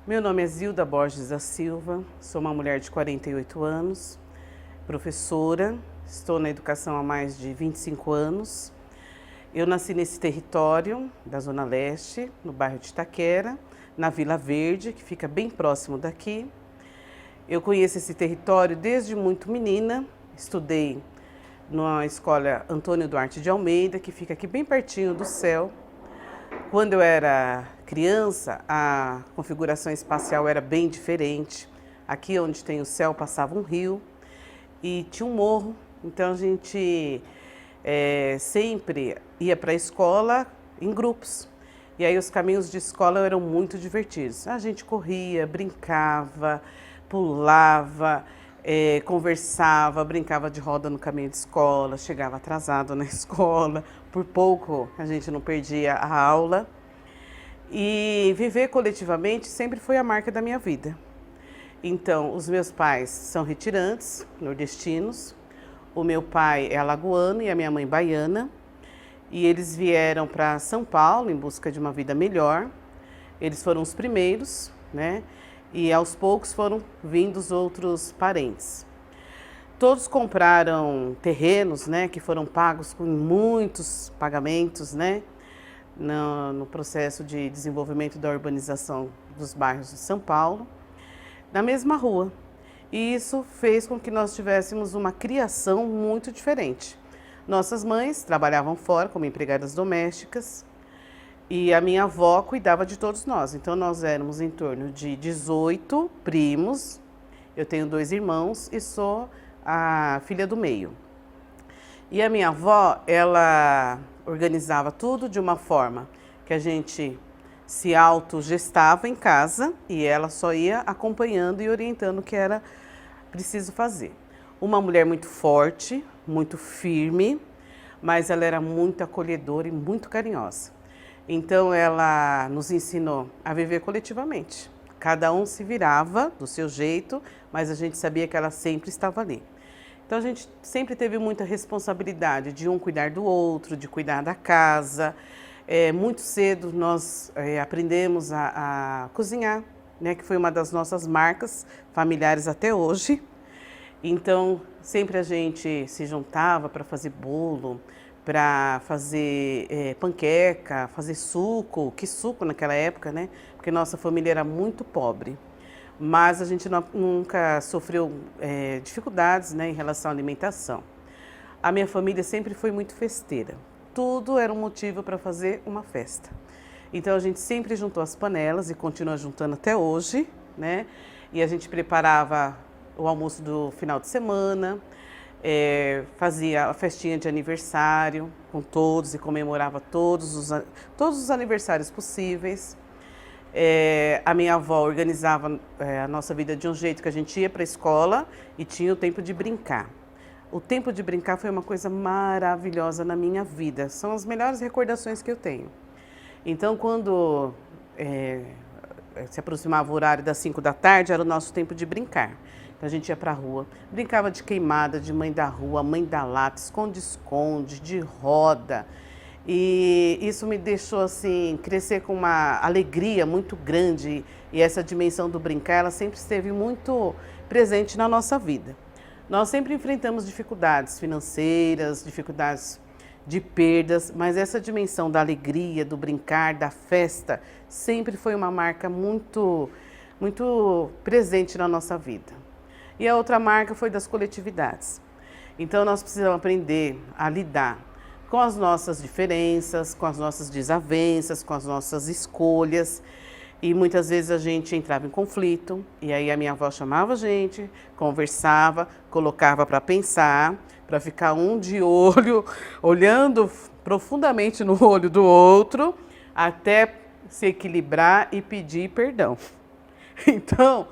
Meu nome é Zilda Borges da Silva, sou uma mulher de 48 anos, professora, estou na educação há mais de 25 anos. Eu nasci nesse território da Zona Leste, no bairro de Itaquera, na Vila Verde, que fica bem próximo daqui. Eu conheço esse território desde muito menina, estudei na escola Antônio Duarte de Almeida, que fica aqui bem pertinho do céu. Quando eu era criança, a configuração espacial era bem diferente. Aqui onde tem o céu passava um rio e tinha um morro, então a gente sempre ia para a escola em grupos. E aí os caminhos de escola eram muito divertidos. A gente corria, brincava, pulava, conversava, brincava de roda no caminho de escola, chegava atrasado na escola, por pouco a gente não perdia a aula. E viver coletivamente sempre foi a marca da minha vida. Então, os meus pais são retirantes, nordestinos, o meu pai é alagoano e a minha mãe baiana, e eles vieram para São Paulo em busca de uma vida melhor. Eles foram os primeiros, né? E aos poucos foram vindo os outros parentes. Todos compraram terrenos, né, que foram pagos com muitos pagamentos, né, no processo de desenvolvimento da urbanização dos bairros de São Paulo, na mesma rua. E isso fez com que nós tivéssemos uma criação muito diferente. Nossas mães trabalhavam fora como empregadas domésticas e a minha avó cuidava de todos nós. Então nós éramos em torno de 18 primos, eu tenho 2 irmãos e sou a filha do meio. E a minha avó, ela organizava tudo de uma forma que a gente se autogestava em casa e ela só ia acompanhando e orientando o que era preciso fazer. Uma mulher muito forte, muito firme, mas ela era muito acolhedora e muito carinhosa. Então ela nos ensinou a viver coletivamente. Cada um se virava do seu jeito, mas a gente sabia que ela sempre estava ali. Então a gente sempre teve muita responsabilidade de um cuidar do outro, de cuidar da casa. Muito cedo nós aprendemos a cozinhar, né, que foi uma das nossas marcas familiares até hoje. Então sempre a gente se juntava para fazer bolo, para fazer panqueca, fazer suco. Que suco naquela época, né? Porque nossa família era muito pobre. Mas a gente nunca sofreu dificuldades, né, em relação à alimentação. A minha família sempre foi muito festeira. Tudo era um motivo para fazer uma festa. Então a gente sempre juntou as panelas e continua juntando até hoje, né? E a gente preparava o almoço do final de semana, fazia a festinha de aniversário com todos e comemorava todos os aniversários possíveis. A minha avó organizava a nossa vida de um jeito que a gente ia para a escola e tinha o tempo de brincar. O tempo de brincar foi uma coisa maravilhosa na minha vida. São as melhores recordações que eu tenho. Então, quando se aproximava o horário das 5 da tarde, era o nosso tempo de brincar. Então, a gente ia para a rua, brincava de queimada, de mãe da rua, mãe da lata, esconde-esconde, de roda. E isso me deixou assim crescer com uma alegria muito grande, e essa dimensão do brincar, ela sempre esteve muito presente na nossa vida. Nós sempre enfrentamos dificuldades financeiras, dificuldades de perdas, mas essa dimensão da alegria, do brincar, da festa, sempre foi uma marca muito, muito presente na nossa vida. E a outra marca foi das coletividades. Então nós precisamos aprender a lidar com as nossas diferenças, com as nossas desavenças, com as nossas escolhas. E muitas vezes a gente entrava em conflito, e aí a minha avó chamava a gente, conversava, colocava para pensar, para ficar um de olho, olhando profundamente no olho do outro, até se equilibrar e pedir perdão. Então,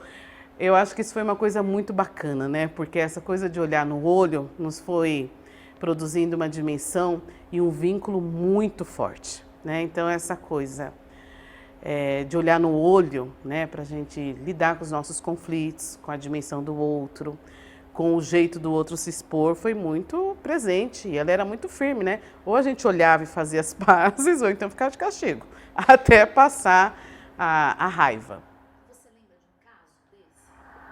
eu acho que isso foi uma coisa muito bacana, né? Porque essa coisa de olhar no olho nos foi produzindo uma dimensão e um vínculo muito forte, né? Então essa coisa de olhar no olho, né, para a gente lidar com os nossos conflitos, com a dimensão do outro, com o jeito do outro se expor, foi muito presente. E ela era muito firme, né? Ou a gente olhava e fazia as pazes, ou então ficava de castigo, até passar a raiva. Você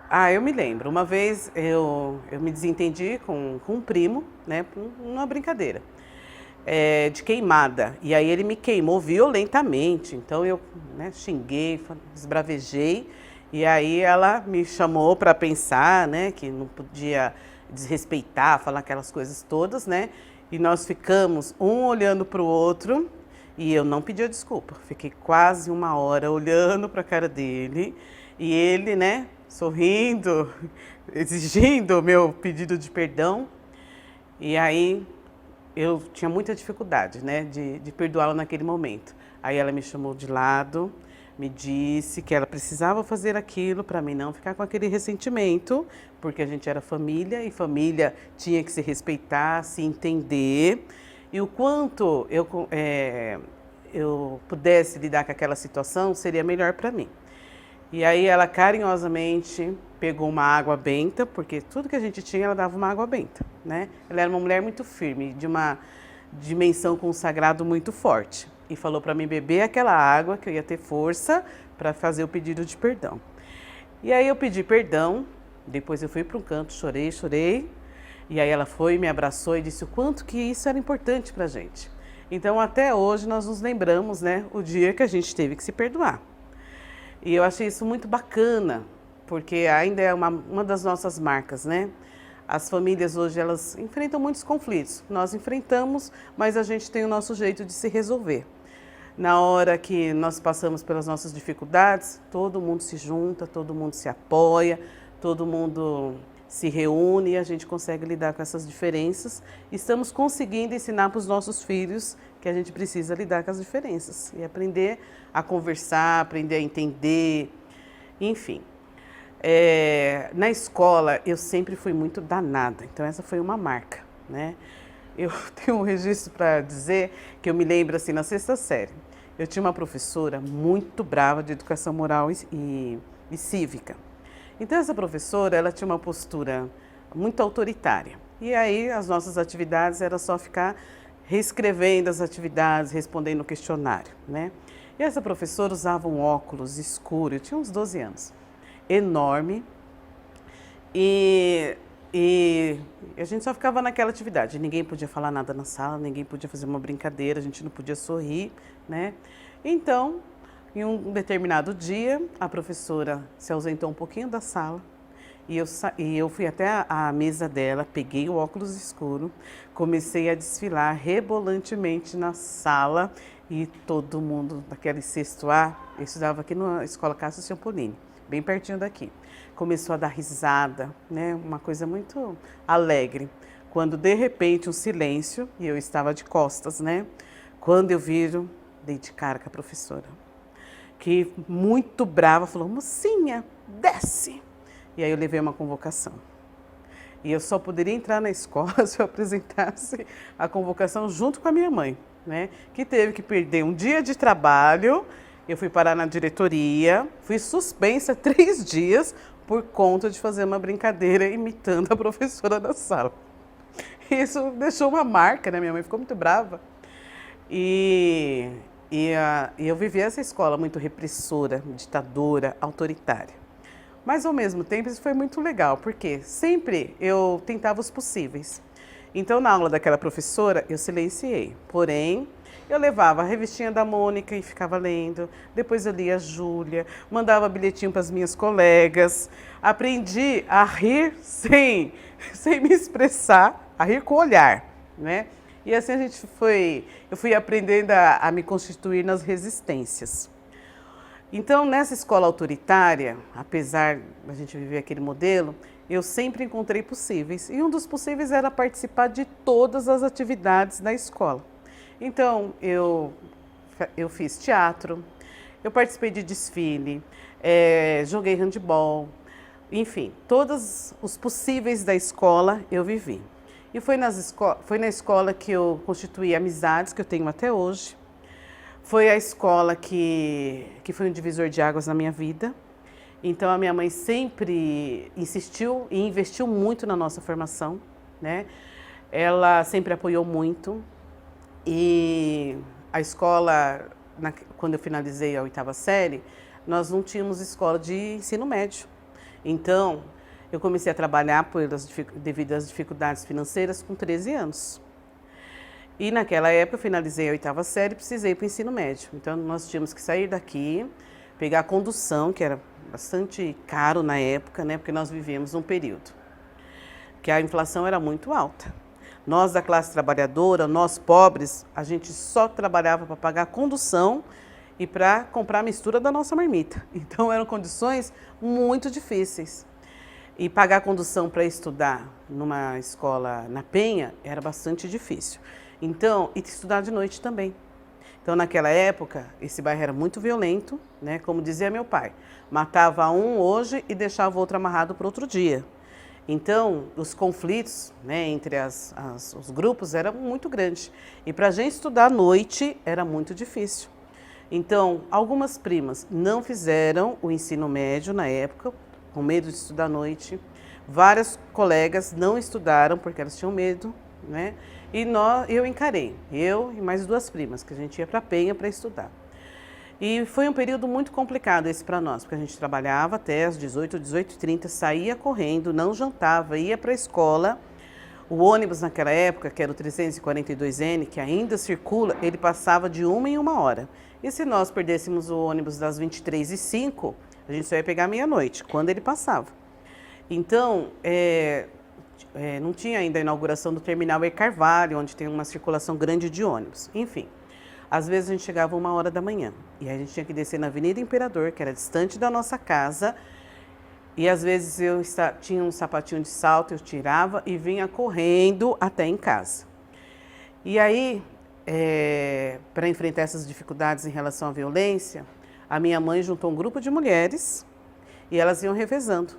Ah, eu me lembro. Uma vez eu me desentendi com um primo, né, numa brincadeira, de queimada. E aí ele me queimou violentamente. Então eu, né, xinguei, esbravejei. E aí ela me chamou para pensar, né, que não podia desrespeitar, falar aquelas coisas todas, né? E nós ficamos um olhando para o outro e eu não pedi desculpa. Fiquei quase uma hora olhando para a cara dele e ele, né, sorrindo, exigindo o meu pedido de perdão. E aí eu tinha muita dificuldade, né, de perdoá-la naquele momento. Aí ela me chamou de lado, me disse que ela precisava fazer aquilo para mim não ficar com aquele ressentimento, porque a gente era família e família tinha que se respeitar, se entender. E o quanto eu pudesse lidar com aquela situação seria melhor para mim. E aí ela carinhosamente pegou uma água benta, porque tudo que a gente tinha ela dava uma água benta, né? Ela era uma mulher muito firme, de uma dimensão com o sagrado muito forte. E falou para mim beber aquela água, que eu ia ter força para fazer o pedido de perdão. E aí eu pedi perdão, depois eu fui para um canto, chorei, chorei. E aí ela foi, me abraçou e disse o quanto que isso era importante para a gente. Então até hoje nós nos lembramos, né, o dia que a gente teve que se perdoar. E eu achei isso muito bacana, porque ainda é uma das nossas marcas, né? As famílias hoje, elas enfrentam muitos conflitos. Nós enfrentamos, mas a gente tem o nosso jeito de se resolver. Na hora que nós passamos pelas nossas dificuldades, todo mundo se junta, todo mundo se apoia, todo mundo se reúne e a gente consegue lidar com essas diferenças. Estamos conseguindo ensinar para os nossos filhos que a gente precisa lidar com as diferenças e aprender a conversar, aprender a entender, enfim. Na escola eu sempre fui muito danada, então essa foi uma marca, né? Eu tenho um registro para dizer que eu me lembro assim, na sexta série, eu tinha uma professora muito brava de educação moral e cívica. Então essa professora, ela tinha uma postura muito autoritária. E aí as nossas atividades era só ficar reescrevendo as atividades, respondendo o questionário, né? E essa professora usava um óculos escuro, eu tinha uns 12 anos, enorme, e a gente só ficava naquela atividade, ninguém podia falar nada na sala, ninguém podia fazer uma brincadeira, a gente não podia sorrir, né? Então, em um determinado dia, a professora se ausentou um pouquinho da sala e eu fui até a mesa dela, peguei o óculos escuro, comecei a desfilar rebolantemente na sala e todo mundo daquele sexto A, eu estudava aqui na Escola Cássio Ciampolini, bem pertinho daqui, começou a dar risada, né? Uma coisa muito alegre. Quando de repente um silêncio e eu estava de costas, né? Quando eu viro, dei de cara com a professora, que muito brava falou: mocinha, desce! E aí eu levei uma convocação. E eu só poderia entrar na escola se eu apresentasse a convocação junto com a minha mãe, né? Que teve que perder um dia de trabalho. Eu fui parar na diretoria, fui suspensa 3 dias por conta de fazer uma brincadeira imitando a professora da sala. Isso deixou uma marca, né? Minha mãe ficou muito brava. E eu vivi essa escola muito repressora, ditadora, autoritária. Mas ao mesmo tempo isso foi muito legal, porque sempre eu tentava os possíveis. Então na aula daquela professora eu silenciei, porém eu levava a revistinha da Mônica e ficava lendo, depois eu lia a Júlia, mandava bilhetinho para as minhas colegas, aprendi a rir sem me expressar, a rir com o olhar, né? E assim eu fui aprendendo a me constituir nas resistências. Então, nessa escola autoritária, apesar da gente viver aquele modelo, eu sempre encontrei possíveis. E um dos possíveis era participar de todas as atividades da escola. Então, eu fiz teatro, eu participei de desfile, joguei handebol, enfim, todos os possíveis da escola eu vivi. E foi na escola que eu constituí amizades que eu tenho até hoje. Foi a escola que foi um divisor de águas na minha vida. Então a minha mãe sempre insistiu e investiu muito na nossa formação, né? Ela sempre apoiou muito. E a escola, quando eu finalizei a 8ª série, nós não tínhamos escola de ensino médio. Então, eu comecei a trabalhar devido às dificuldades financeiras com 13 anos. E naquela época eu finalizei a 8ª série e precisei ir para o ensino médio. Então nós tínhamos que sair daqui, pegar a condução, que era bastante caro na época, né? Porque nós vivíamos um período que a inflação era muito alta. Nós da classe trabalhadora, nós pobres, a gente só trabalhava para pagar a condução e para comprar a mistura da nossa marmita. Então eram condições muito difíceis. E pagar a condução para estudar numa escola na Penha era bastante difícil. Então, e estudar de noite também. Então, naquela época, esse bairro era muito violento, né? Como dizia meu pai, matava um hoje e deixava o outro amarrado para outro dia. Então, os conflitos, né, entre os grupos eram muito grandes. E para a gente estudar à noite era muito difícil. Então, algumas primas não fizeram o ensino médio na época, com medo de estudar à noite. Várias colegas não estudaram porque elas tinham medo, né? E eu encarei, eu e mais 2 primas, que a gente ia para a Penha para estudar. E foi um período muito complicado esse para nós, porque a gente trabalhava até às 18, 18h30, saía correndo, não jantava, ia para a escola. O ônibus naquela época, que era o 342N, que ainda circula, ele passava de 1 em 1 hora. E se nós perdêssemos o ônibus das 23h05, a gente só ia pegar meia-noite, quando ele passava. Então, não tinha ainda a inauguração do terminal E. Carvalho, onde tem uma circulação grande de ônibus. Enfim, às vezes a gente chegava 1h da manhã e a gente tinha que descer na Avenida Imperador, que era distante da nossa casa, e às vezes eu tinha um sapatinho de salto, eu tirava e vinha correndo até em casa. E aí, para enfrentar essas dificuldades em relação à violência, a minha mãe juntou um grupo de mulheres e elas iam revezando.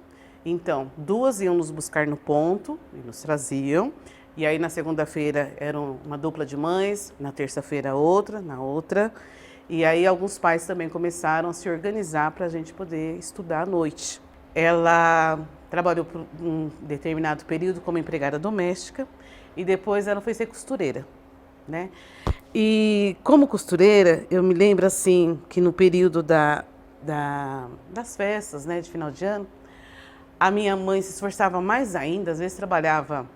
Então, 2 iam nos buscar no ponto e nos traziam. E aí na segunda-feira era uma dupla de mães, na terça-feira outra, na outra. E aí alguns pais também começaram a se organizar para a gente poder estudar à noite. Ela trabalhou por um determinado período como empregada doméstica e depois ela foi ser costureira, né? E como costureira, eu me lembro assim que no período das festas, né, de final de ano, a minha mãe se esforçava mais ainda, às vezes trabalhava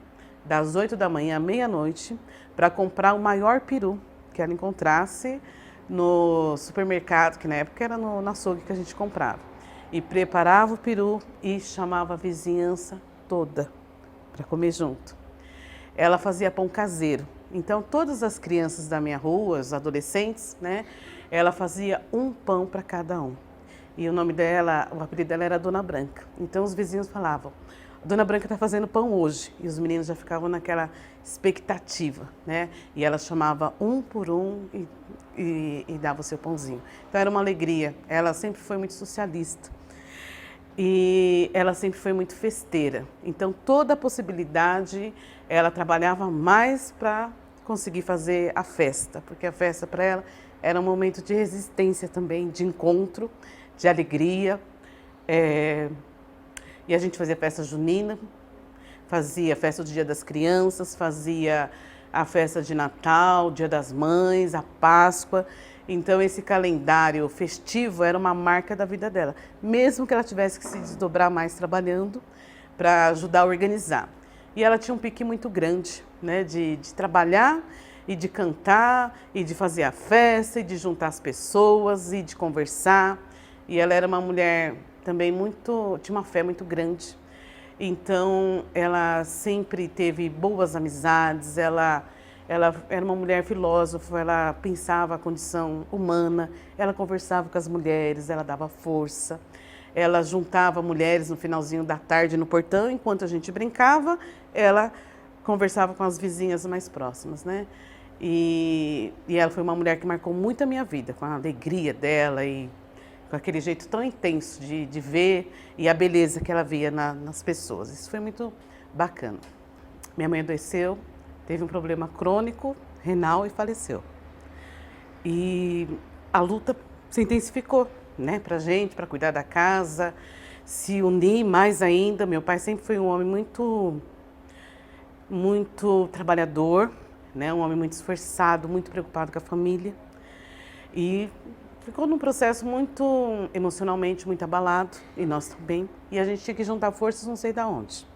das 8 da manhã à meia-noite para comprar o maior peru que ela encontrasse no supermercado, que na época era no açougue que a gente comprava. E preparava o peru e chamava a vizinhança toda para comer junto. Ela fazia pão caseiro. Então, todas as crianças da minha rua, os adolescentes, né, ela fazia um pão para cada um. E o nome dela, o apelido dela era Dona Branca. Então, os vizinhos falavam, Dona Branca está fazendo pão hoje. E os meninos já ficavam naquela expectativa, né? E ela chamava um por um e dava o seu pãozinho. Então, era uma alegria. Ela sempre foi muito socialista. E ela sempre foi muito festeira. Então, toda a possibilidade, ela trabalhava mais para conseguir fazer a festa. Porque a festa, para ela, era um momento de resistência também, de encontro, de alegria. E a gente fazia festa junina, fazia festa do Dia das Crianças, fazia a festa de Natal, Dia das Mães, a Páscoa. Então, esse calendário festivo era uma marca da vida dela, mesmo que ela tivesse que se desdobrar mais trabalhando para ajudar a organizar. E ela tinha um pique muito grande, né, de trabalhar e de cantar, e de fazer a festa, e de juntar as pessoas, e de conversar. E ela era uma mulher também tinha uma fé muito grande. Então, ela sempre teve boas amizades, ela era uma mulher filósofa, ela pensava a condição humana, ela conversava com as mulheres, ela dava força, ela juntava mulheres no finalzinho da tarde no portão, enquanto a gente brincava, ela conversava com as vizinhas mais próximas, né? E ela foi uma mulher que marcou muito a minha vida, com a alegria dela e com aquele jeito tão intenso de ver e a beleza que ela via nas pessoas. Isso foi muito bacana. Minha mãe adoeceu, teve um problema crônico, renal e faleceu. E a luta se intensificou, né, pra gente, para cuidar da casa, se unir mais ainda. Meu pai sempre foi um homem muito trabalhador, né, um homem muito esforçado, muito preocupado com a família. E ficou num processo muito emocionalmente muito abalado, e nós também, e a gente tinha que juntar forças não sei de onde.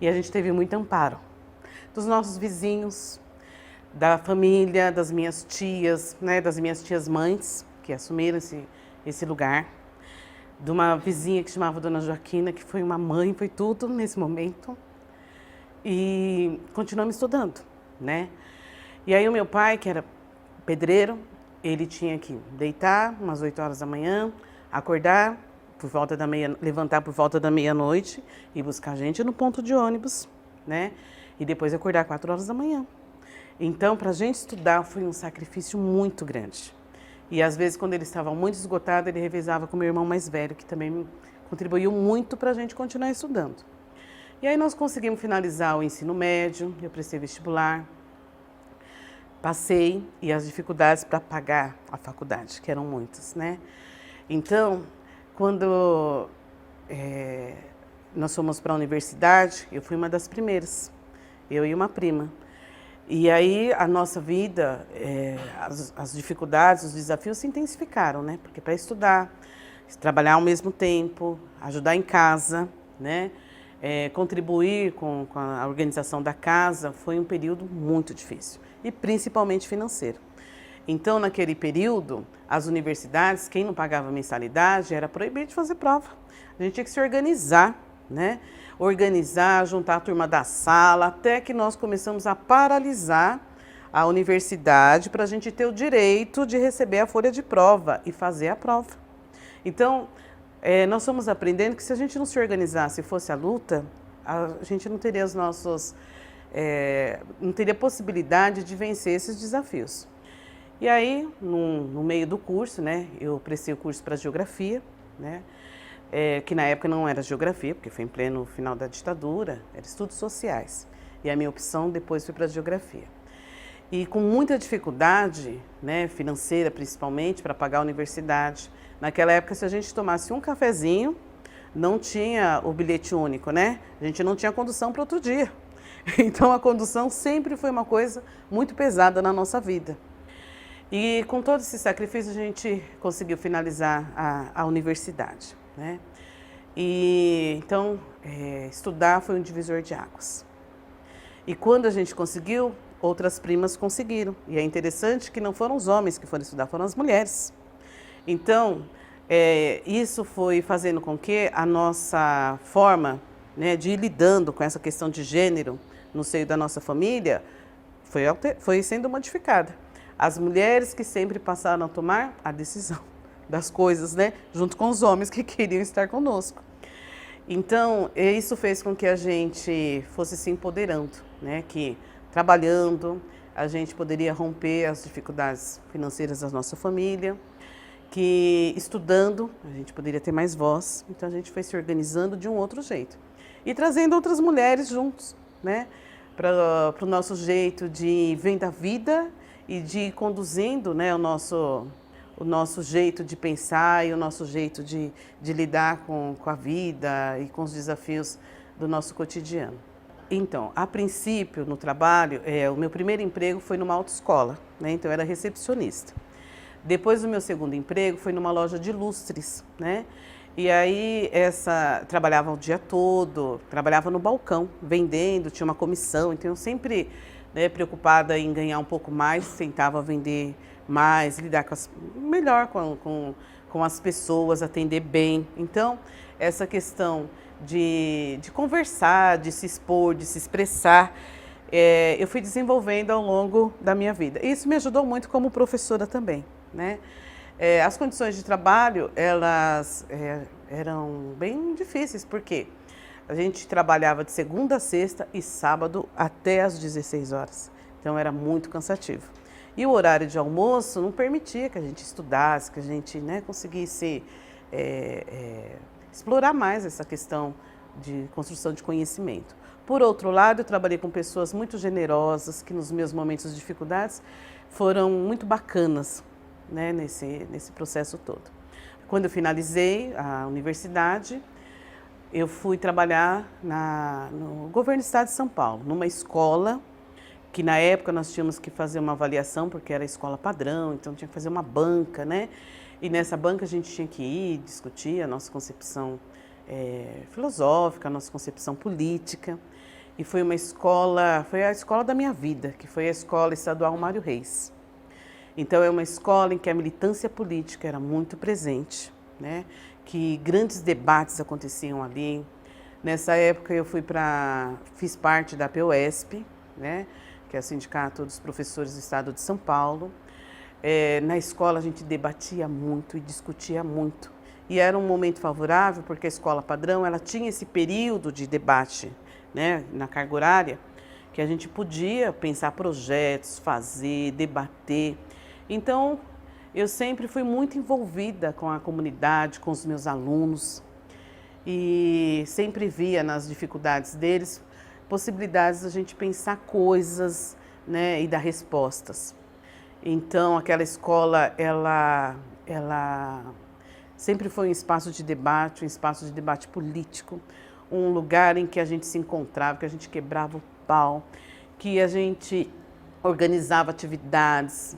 E a gente teve muito amparo dos nossos vizinhos, da família, das minhas tias, né, das minhas tias mães, que assumiram esse lugar, de uma vizinha que chamava Dona Joaquina, que foi uma mãe, foi tudo nesse momento. E continuamos estudando, né? E aí o meu pai, que era pedreiro, ele tinha que deitar umas 8 horas da manhã, acordar por volta da levantar por volta da meia-noite e buscar a gente no ponto de ônibus, né? E depois acordar 4 horas da manhã. Então, para a gente estudar foi um sacrifício muito grande. E às vezes, quando ele estava muito esgotado, ele revezava com o meu irmão mais velho, que também contribuiu muito para a gente continuar estudando. E aí nós conseguimos finalizar o ensino médio, eu prestei vestibular, passei, e as dificuldades para pagar a faculdade, que eram muitas, né? Então, quando nós fomos para a universidade, eu fui uma das primeiras, eu e uma prima. E aí a nossa vida, as dificuldades, os desafios se intensificaram, né? Porque para estudar, trabalhar ao mesmo tempo, ajudar em casa, né? Contribuir com a organização da casa foi um período muito difícil, e principalmente financeiro. Então, naquele período, as universidades, quem não pagava mensalidade, era proibido de fazer prova. A gente tinha que se organizar, né? Organizar, juntar a turma da sala, até que nós começamos a paralisar a universidade para a gente ter o direito de receber a folha de prova e fazer a prova. Então, nós fomos aprendendo que se a gente não se organizasse e fosse à luta, a gente não teria não teria possibilidade de vencer esses desafios. E aí, no meio do curso, né, eu prestei o curso para geografia, né, que na época não era geografia, porque foi em pleno final da ditadura, era estudos sociais. E a minha opção depois foi para geografia. E com muita dificuldade, né, financeira principalmente, para pagar a universidade. Naquela época, se a gente tomasse um cafezinho, não tinha o bilhete único, né? A gente não tinha condução para outro dia. Então, a condução sempre foi uma coisa muito pesada na nossa vida. E com todo esse sacrifício, a gente conseguiu finalizar a universidade, né? E então, estudar foi um divisor de águas. E quando a gente conseguiu, outras primas conseguiram. E é interessante que não foram os homens que foram estudar, foram as mulheres. Então, isso foi fazendo com que a nossa forma, né, de ir lidando com essa questão de gênero no seio da nossa família foi sendo modificada. As mulheres que sempre passaram a tomar a decisão das coisas, né, junto com os homens que queriam estar conosco. Então, isso fez com que a gente fosse se empoderando, né, que trabalhando a gente poderia romper as dificuldades financeiras da nossa família, que estudando a gente poderia ter mais voz. Então a gente foi se organizando de um outro jeito e trazendo outras mulheres juntos, né, para o nosso jeito de ver da vida e de ir conduzindo, né, o nosso jeito de pensar e o nosso jeito de lidar com a vida e com os desafios do nosso cotidiano. Então, a princípio, no trabalho, o meu primeiro emprego foi numa autoescola, né, então eu era recepcionista. Depois o meu segundo emprego foi numa loja de lustres, né? E aí trabalhava o dia todo, trabalhava no balcão, vendendo, tinha uma comissão, então eu sempre, né, preocupada em ganhar um pouco mais, tentava vender mais, lidar melhor com as pessoas, atender bem. Então, essa questão de conversar, de se expor, de se expressar, eu fui desenvolvendo ao longo da minha vida. Isso me ajudou muito como professora também, né? As condições de trabalho, elas eram bem difíceis, porque a gente trabalhava de segunda a sexta e sábado até às 16 horas. Então, era muito cansativo. E o horário de almoço não permitia que a gente estudasse, que a gente, né, conseguisse explorar mais essa questão de construção de conhecimento. Por outro lado, eu trabalhei com pessoas muito generosas, que nos meus momentos de dificuldades foram muito bacanas, né, nesse processo todo. Quando eu finalizei a universidade, eu fui trabalhar no governo do estado de São Paulo, numa escola que na época nós tínhamos que fazer uma avaliação, porque era escola padrão, então tinha que fazer uma banca, né? E nessa banca a gente tinha que ir discutir a nossa concepção filosófica, a nossa concepção política. E foi uma escola, foi a escola da minha vida, que foi a Escola Estadual Mário Reis. Então é uma escola em que a militância política era muito presente, né? Que grandes debates aconteciam ali. Nessa época eu fiz parte da POSP, né? Que é o Sindicato dos Professores do Estado de São Paulo. Na escola a gente debatia muito e discutia muito. E era um momento favorável porque a escola padrão ela tinha esse período de debate, né? Na carga horária, que a gente podia pensar projetos, fazer, debater. Então, eu sempre fui muito envolvida com a comunidade, com os meus alunos e sempre via nas dificuldades deles possibilidades da gente pensar coisas, né, e dar respostas. Então, aquela escola, ela sempre foi um espaço de debate político, um lugar em que a gente se encontrava, que a gente quebrava o pau, que a gente organizava atividades,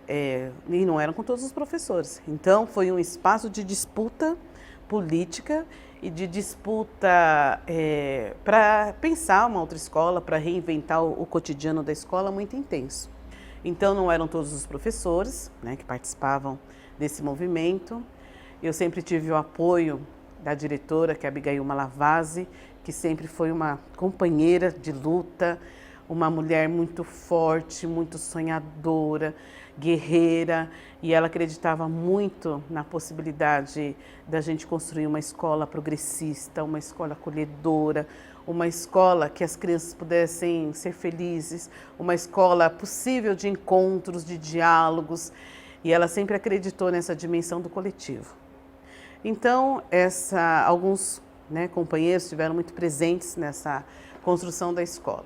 e não eram com todos os professores. Então, foi um espaço de disputa política e de disputa para pensar uma outra escola, para reinventar o cotidiano da escola muito intenso. Então, não eram todos os professores, né, que participavam desse movimento. Eu sempre tive o apoio da diretora, que é a Abigail Malavasi, que sempre foi uma companheira de luta, uma mulher muito forte, muito sonhadora, guerreira, e ela acreditava muito na possibilidade da gente construir uma escola progressista, uma escola acolhedora, uma escola que as crianças pudessem ser felizes, uma escola possível de encontros, de diálogos, e ela sempre acreditou nessa dimensão do coletivo. Então, alguns, né, companheiros estiveram muito presentes nessa construção da escola.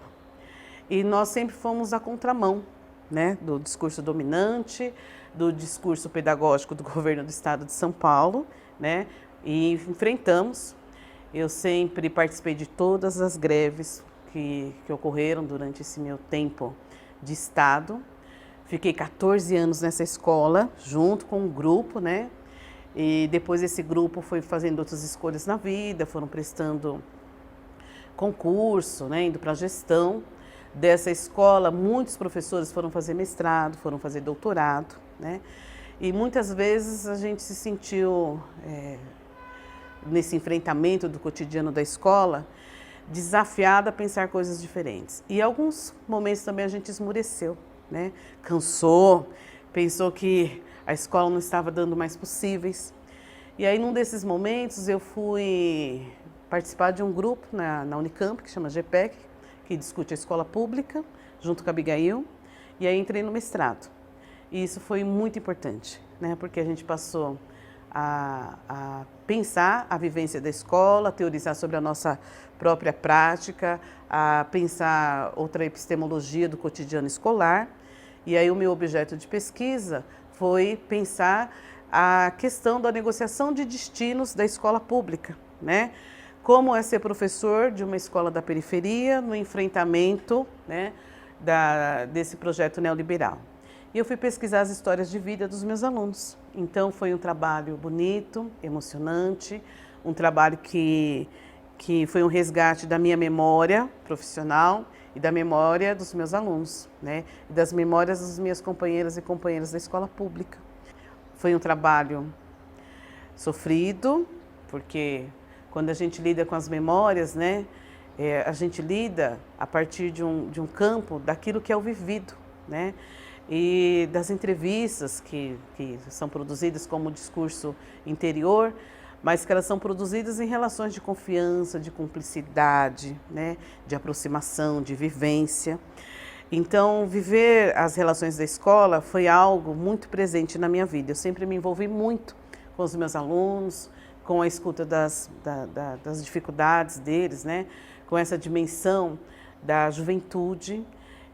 E nós sempre fomos à contramão, né, do discurso dominante, do discurso pedagógico do governo do estado de São Paulo, né, e enfrentamos. Eu sempre participei de todas as greves que ocorreram durante esse meu tempo de estado. Fiquei 14 anos nessa escola, junto com um grupo, né, e depois esse grupo foi fazendo outras escolhas na vida, foram prestando concurso, né, indo para a gestão dessa escola. Muitos professores foram fazer mestrado, foram fazer doutorado, né? E muitas vezes a gente se sentiu, nesse enfrentamento do cotidiano da escola, desafiada a pensar coisas diferentes. E em alguns momentos também a gente esmureceu, né? Cansou, pensou que a escola não estava dando mais possíveis. E aí, num desses momentos, eu fui participar de um grupo na Unicamp, que chama GPEC, que discute a escola pública, junto com a Abigail, e aí entrei no mestrado. E isso foi muito importante, né? Porque a gente passou a pensar a vivência da escola, a teorizar sobre a nossa própria prática, a pensar outra epistemologia do cotidiano escolar. E aí o meu objeto de pesquisa foi pensar a questão da negociação de destinos da escola pública, né? Como é ser professor de uma escola da periferia no enfrentamento, né, desse projeto neoliberal. E eu fui pesquisar as histórias de vida dos meus alunos. Então foi um trabalho bonito, emocionante, um trabalho que foi um resgate da minha memória profissional e da memória dos meus alunos, né, e das memórias das minhas companheiras e companheiros da escola pública. Foi um trabalho sofrido, porque quando a gente lida com as memórias, né, a gente lida a partir de um campo daquilo que é o vivido, né, e das entrevistas que são produzidas como discurso interior, mas que elas são produzidas em relações de confiança, de cumplicidade, né, de aproximação, de vivência. Então, viver as relações da escola foi algo muito presente na minha vida. Eu sempre me envolvi muito com os meus alunos, com a escuta das dificuldades deles, né? Com essa dimensão da juventude.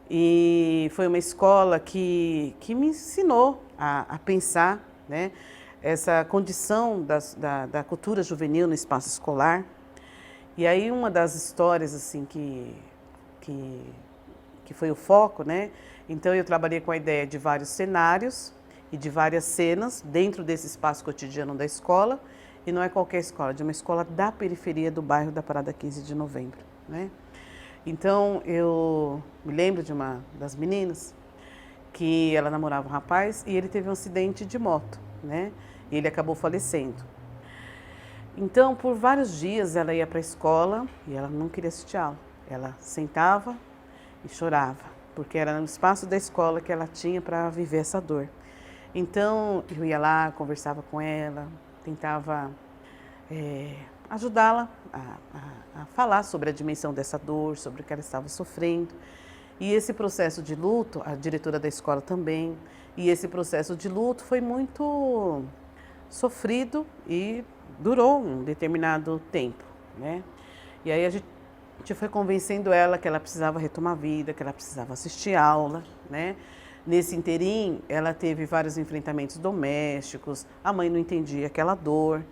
E foi uma escola que me ensinou a pensar, né, essa condição da cultura juvenil no espaço escolar. E aí uma das histórias assim que foi o foco, né? Então eu trabalhei com a ideia de vários cenários e de várias cenas dentro desse espaço cotidiano da escola, e não é qualquer escola, de uma escola da periferia do bairro da Parada 15 de Novembro, né? Então, eu me lembro de uma das meninas que ela namorava um rapaz e ele teve um acidente de moto, né? E ele acabou falecendo. Então, por vários dias ela ia para a escola e ela não queria assistir aula. Ela sentava e chorava, porque era no espaço da escola que ela tinha para viver essa dor. Então, eu ia lá, conversava com ela, tentava ajudá-la a falar sobre a dimensão dessa dor, sobre o que ela estava sofrendo. E esse processo de luto, a diretora da escola também, e esse processo de luto foi muito sofrido e durou um determinado tempo, né? E aí a gente foi convencendo ela que ela precisava retomar a vida, que ela precisava assistir aula, né? Nesse interim, ela teve vários enfrentamentos domésticos, a mãe não entendia aquela dor.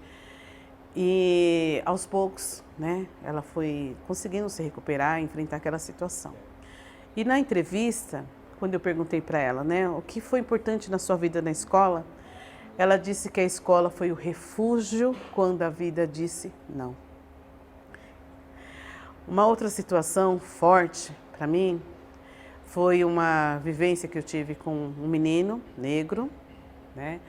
E aos poucos, né, ela foi conseguindo se recuperar, enfrentar aquela situação. E na entrevista, quando eu perguntei para ela, né, o que foi importante na sua vida na escola, ela disse que a escola foi o refúgio quando a vida disse não. Uma outra situação forte para mim foi uma vivência que eu tive com um menino negro, né,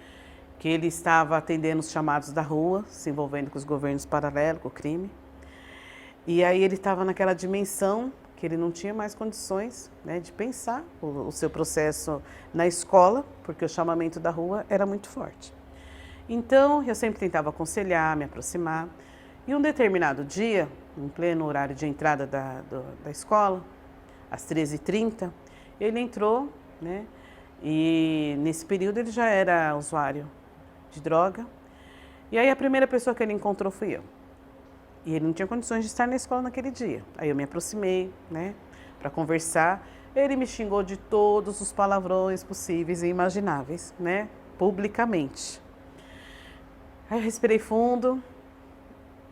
que ele estava atendendo os chamados da rua, se envolvendo com os governos paralelos, com o crime. E aí ele estava naquela dimensão que ele não tinha mais condições, né, de pensar o seu processo na escola, porque o chamamento da rua era muito forte. Então, eu sempre tentava aconselhar, me aproximar. E um determinado dia, em pleno horário de entrada da escola, às 13h30, ele entrou, né, e nesse período ele já era usuário de droga. E aí a primeira pessoa que ele encontrou fui eu. E ele não tinha condições de estar na escola naquele dia. Aí eu me aproximei, né, para conversar. Ele me xingou de todos os palavrões possíveis e imagináveis, né, publicamente. Aí eu respirei fundo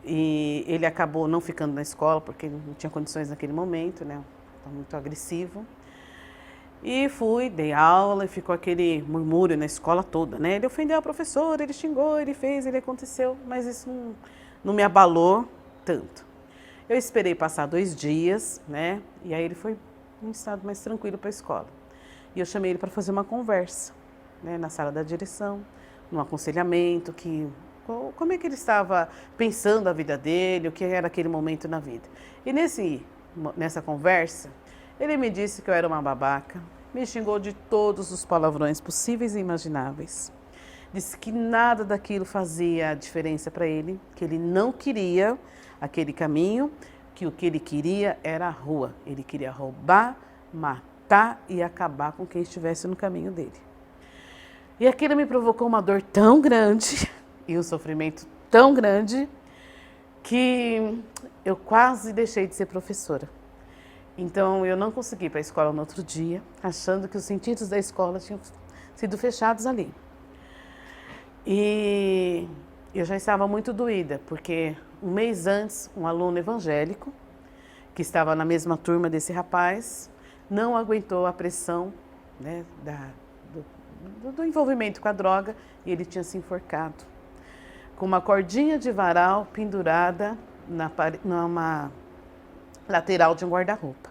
e ele acabou não ficando na escola porque ele não tinha condições naquele momento, né, estava muito agressivo. E fui, dei aula e ficou aquele murmúrio na escola toda, né? Ele ofendeu a professora, ele xingou, ele fez, ele aconteceu, mas isso não me abalou tanto. Eu esperei passar 2 dias, né? E aí ele foi em um estado mais tranquilo para a escola. E eu chamei ele para fazer uma conversa, né? Na sala da direção, num aconselhamento, como é que ele estava pensando a vida dele, o que era aquele momento na vida. E nessa conversa, ele me disse que eu era uma babaca, me xingou de todos os palavrões possíveis e imagináveis. Disse que nada daquilo fazia diferença para ele, que ele não queria aquele caminho, que o que ele queria era a rua. Ele queria roubar, matar e acabar com quem estivesse no caminho dele. E aquilo me provocou uma dor tão grande e um sofrimento tão grande que eu quase deixei de ser professora. Então, eu não consegui ir para a escola no outro dia, achando que os sentidos da escola tinham sido fechados ali. E eu já estava muito doída, porque um mês antes, um aluno evangélico, que estava na mesma turma desse rapaz, não aguentou a pressão, né, do envolvimento com a droga e ele tinha se enforcado, com uma cordinha de varal pendurada numa lateral de um guarda-roupa.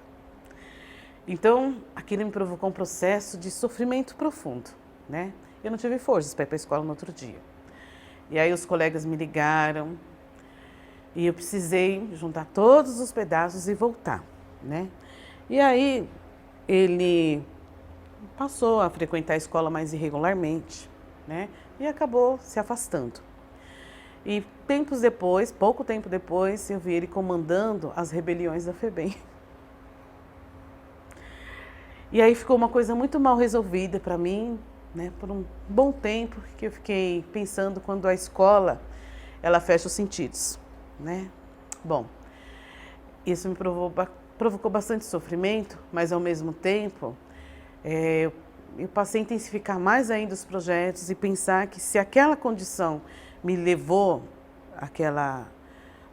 Então, aquilo me provocou um processo de sofrimento profundo, né? Eu não tive forças para ir para a escola no outro dia. E aí os colegas me ligaram e eu precisei juntar todos os pedaços e voltar, né? E aí ele passou a frequentar a escola mais irregularmente, né? E acabou se afastando. E pouco tempo depois, eu vi ele comandando as rebeliões da FEBEM. E aí ficou uma coisa muito mal resolvida para mim, né, por um bom tempo que eu fiquei pensando quando a escola, ela fecha os sentidos, né? Bom, isso me provocou bastante sofrimento, mas ao mesmo tempo, eu passei a intensificar mais ainda os projetos e pensar que se aquela condição me levou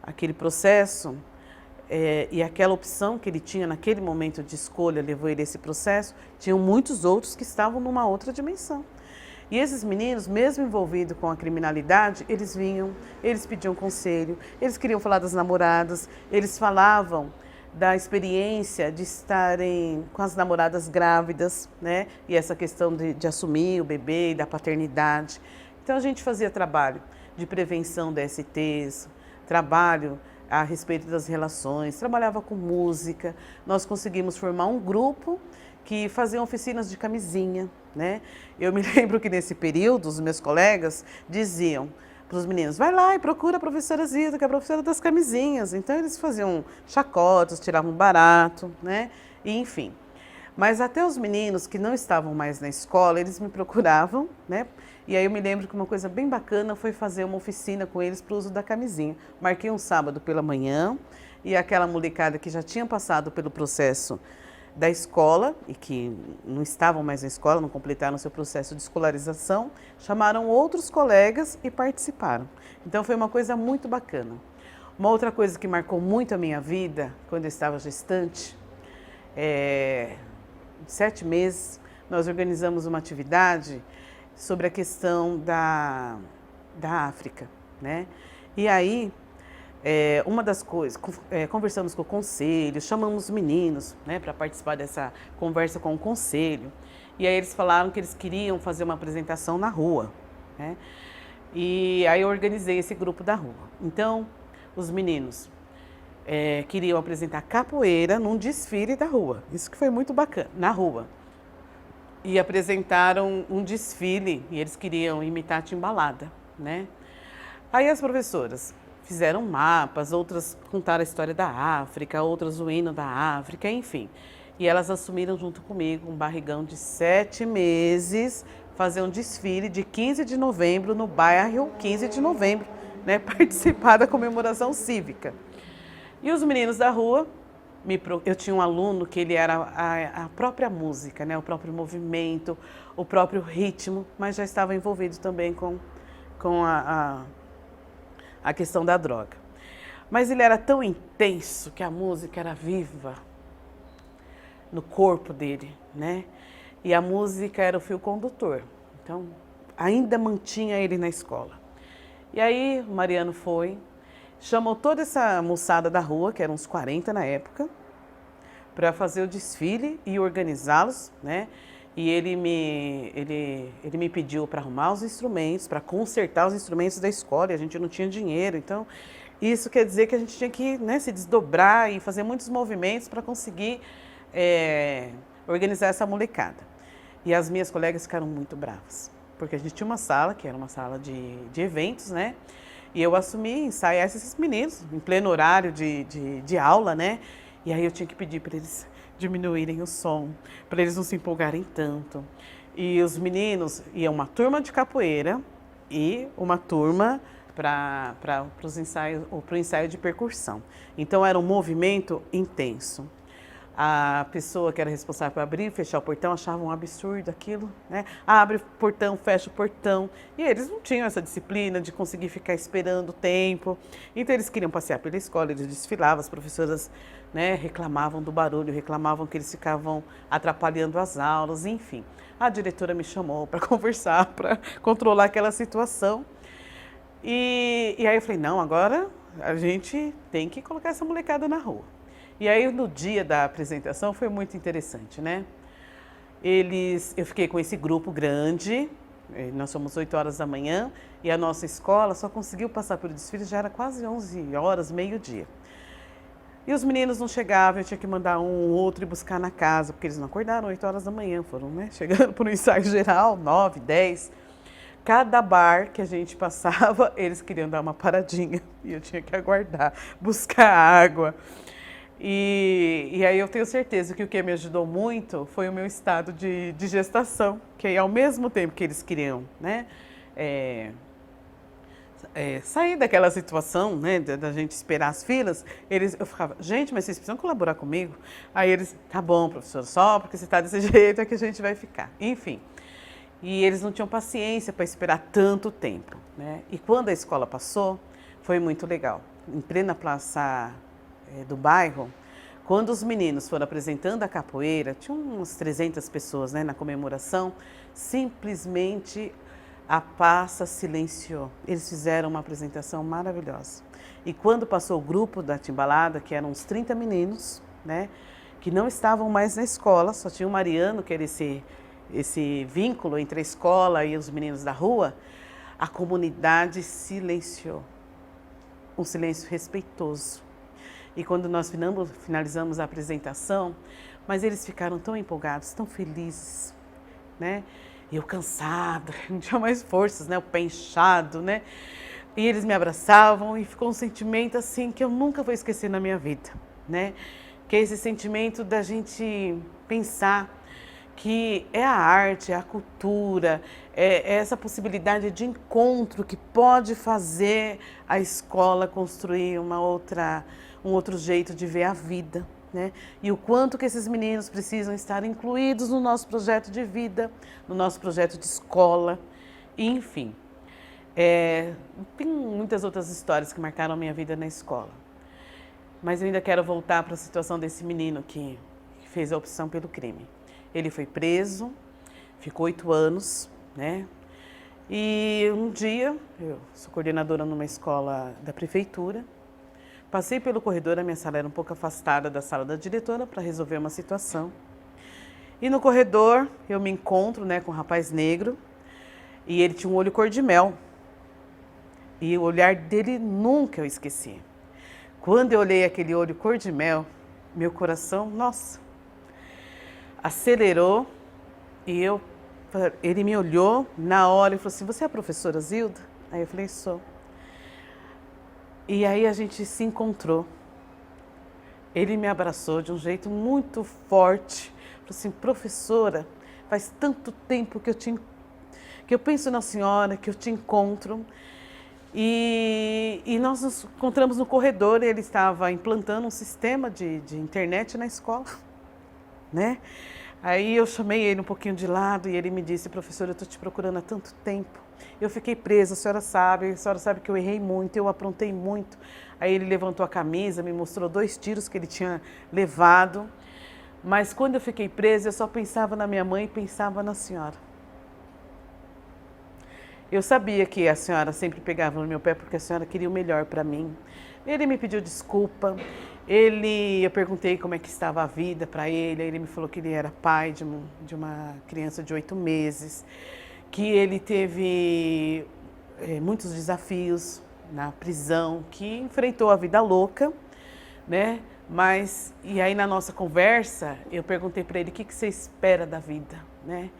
àquele processo, e aquela opção que ele tinha naquele momento de escolha levou ele a esse processo, tinham muitos outros que estavam numa outra dimensão. E esses meninos, mesmo envolvidos com a criminalidade, eles vinham, eles pediam conselho, eles queriam falar das namoradas, eles falavam da experiência de estarem com as namoradas grávidas, né? E essa questão de assumir o bebê e da paternidade. Então a gente fazia trabalho de prevenção de STs, trabalho a respeito das relações, trabalhava com música. Nós conseguimos formar um grupo que fazia oficinas de camisinha, né? Eu me lembro que nesse período os meus colegas diziam para os meninos, vai lá e procura a professora Zilda, que é a professora das camisinhas. Então eles faziam chacotas, tiravam barato, né? E, enfim. Mas até os meninos que não estavam mais na escola, eles me procuravam, né? E aí eu me lembro que uma coisa bem bacana foi fazer uma oficina com eles para o uso da camisinha. Marquei um sábado pela manhã e aquela molecada que já tinha passado pelo processo da escola e que não estavam mais na escola, não completaram seu processo de escolarização, chamaram outros colegas e participaram. Então foi uma coisa muito bacana. Uma outra coisa que marcou muito a minha vida, quando eu estava gestante, 7 meses, nós organizamos uma atividade sobre a questão da África, né? E aí, uma das coisas, conversamos com o conselho, chamamos os meninos, né, para participar dessa conversa com o conselho. E aí eles falaram que eles queriam fazer uma apresentação na rua, né? E aí eu organizei esse grupo da rua. Então, os meninos queriam apresentar capoeira num desfile da rua. Isso que foi muito bacana, na rua. E apresentaram um desfile e eles queriam imitar a timbalada, né? Aí as professoras fizeram mapas, outras contaram a história da África, outras o hino da África, enfim. E elas assumiram junto comigo um barrigão de 7 meses, fazer um desfile de 15 de novembro no bairro 15 de novembro, né? Participar da comemoração cívica. E os meninos da rua, eu tinha um aluno que ele era a própria música, né? O próprio movimento, o próprio ritmo, mas já estava envolvido também com a questão da droga. Mas ele era tão intenso que a música era viva no corpo dele, né? E a música era o fio condutor. Então, ainda mantinha ele na escola. E aí, o Mariano chamou toda essa moçada da rua, que eram uns 40 na época, para fazer o desfile e organizá-los, né? E ele me pediu para arrumar os instrumentos, para consertar os instrumentos da escola, e a gente não tinha dinheiro. Então, isso quer dizer que a gente tinha que, né, se desdobrar e fazer muitos movimentos para conseguir organizar essa molecada. E as minhas colegas ficaram muito bravas, porque a gente tinha uma sala, que era uma sala de eventos, né? E eu assumi ensaiar esses meninos em pleno horário de aula, né? E aí eu tinha que pedir para eles diminuírem o som, para eles não se empolgarem tanto. E os meninos iam uma turma de capoeira e uma turma para o ensaio de percussão. Então era um movimento intenso. A pessoa que era responsável por abrir e fechar o portão achava um absurdo aquilo, né? Abre o portão, fecha o portão. E eles não tinham essa disciplina de conseguir ficar esperando o tempo. Então eles queriam passear pela escola, eles desfilavam, as professoras, né, reclamavam do barulho, reclamavam que eles ficavam atrapalhando as aulas, enfim. A diretora me chamou para conversar, para controlar aquela situação. E aí eu falei, não, agora a gente tem que colocar essa molecada na rua. E aí, no dia da apresentação, foi muito interessante, né? Eu fiquei com esse grupo grande, nós somos 8 horas da manhã, e a nossa escola só conseguiu passar pelo desfile, já era quase 11 horas, meio-dia. E os meninos não chegavam, eu tinha que mandar um ou outro ir buscar na casa, porque eles não acordaram 8 horas da manhã, foram, né, chegando para o ensaio geral, 9, 10. Cada bar que a gente passava, eles queriam dar uma paradinha, e eu tinha que aguardar, buscar água. E aí eu tenho certeza que o que me ajudou muito foi o meu estado de gestação, que aí ao mesmo tempo que eles queriam, né, sair daquela situação, né, da gente esperar as filas, eu ficava, gente, mas vocês precisam colaborar comigo? Aí eles, tá bom, professor, só porque você está desse jeito é que a gente vai ficar. Enfim, e eles não tinham paciência para esperar tanto tempo, né? E quando a escola passou, foi muito legal. Em plena praça do bairro, Quando os meninos foram apresentando a capoeira, tinha umas 300 pessoas, né, na comemoração, simplesmente a praça silenciou. Eles fizeram uma apresentação maravilhosa. E quando passou o grupo da Timbalada, que eram uns 30 meninos, né, que não estavam mais na escola, só tinha o Mariano, que era esse vínculo entre a escola e os meninos da rua, a comunidade silenciou. Um silêncio respeitoso. E quando nós finalizamos a apresentação, mas eles ficaram tão empolgados, tão felizes, né? E eu cansada, não tinha mais forças, né? O pé inchado, né? E eles me abraçavam e ficou um sentimento assim que eu nunca vou esquecer na minha vida, né? Que é esse sentimento da gente pensar que é a arte, é a cultura, é essa possibilidade de encontro que pode fazer a escola construir um outro jeito de ver a vida, né? E o quanto que esses meninos precisam estar incluídos no nosso projeto de vida, no nosso projeto de escola, enfim. Tem muitas outras histórias que marcaram a minha vida na escola. Mas eu ainda quero voltar para a situação desse menino que fez a opção pelo crime. Ele foi preso, ficou 8 anos, né? E um dia, eu sou coordenadora numa escola da prefeitura, passei pelo corredor, a minha sala era um pouco afastada da sala da diretora para resolver uma situação. E no corredor eu me encontro, né, com um rapaz negro e ele tinha um olho cor de mel. E o olhar dele nunca eu esqueci. Quando eu olhei aquele olho cor de mel, meu coração, nossa, acelerou e ele me olhou na hora e falou assim, você é a professora Zilda? Aí eu falei, sou. E aí a gente se encontrou. Ele me abraçou de um jeito muito forte. Falou assim, professora, faz tanto tempo que eu penso na senhora, que eu te encontro. E nós nos encontramos no corredor e ele estava implantando um sistema de internet na escola, né? Aí eu chamei ele um pouquinho de lado e ele me disse, professora, eu estou te procurando há tanto tempo. Eu fiquei presa, a senhora sabe que eu errei muito, eu aprontei muito. Aí ele levantou a camisa, me mostrou 2 tiros que ele tinha levado. Mas quando eu fiquei presa, eu só pensava na minha mãe e pensava na senhora. Eu sabia que a senhora sempre pegava no meu pé porque a senhora queria o melhor para mim. Ele me pediu desculpa, eu perguntei como é que estava a vida para ele, aí ele me falou que ele era pai de uma criança de 8 meses, que ele teve muitos desafios na prisão, que enfrentou a vida louca, né? Mas, e aí na nossa conversa, eu perguntei para ele o que você espera da vida, né?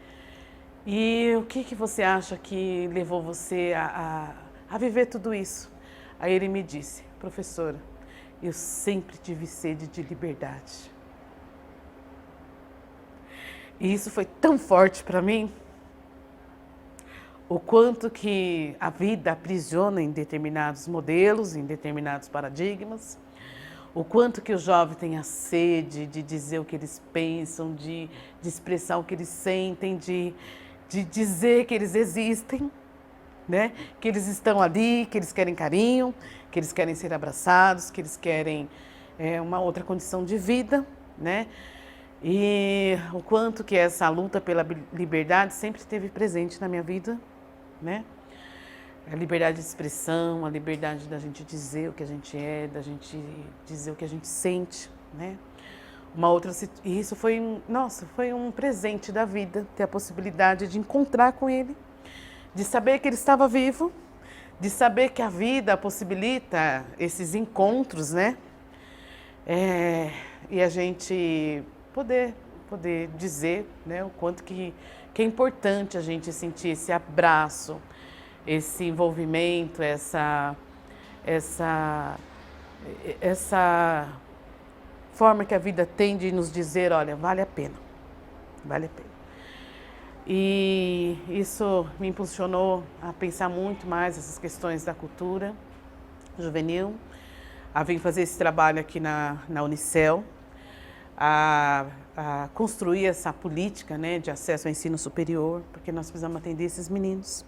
E o que você acha que levou você a viver tudo isso? Aí ele me disse, professora, eu sempre tive sede de liberdade. E isso foi tão forte para mim, o quanto que a vida aprisiona em determinados modelos, em determinados paradigmas, o quanto que o jovem tem a sede de dizer o que eles pensam, de expressar o que eles sentem, de dizer que eles existem, né? Que eles estão ali, que eles querem carinho, que eles querem ser abraçados, que eles querem uma outra condição de vida, né? E o quanto que essa luta pela liberdade sempre esteve presente na minha vida, né? A liberdade de expressão, a liberdade da gente dizer o que a gente é, da gente dizer o que a gente sente, né? E isso foi um presente da vida, ter a possibilidade de encontrar com ele, de saber que ele estava vivo, de saber que a vida possibilita esses encontros, né? E a gente poder dizer, né, o quanto que é importante a gente sentir esse abraço, esse envolvimento, essa forma que a vida tem de nos dizer, olha, vale a pena, vale a pena. E isso me impulsionou a pensar muito mais essas questões da cultura juvenil, a vir fazer esse trabalho aqui na Unicel, a construir essa política, né, de acesso ao ensino superior, porque nós precisamos atender esses meninos.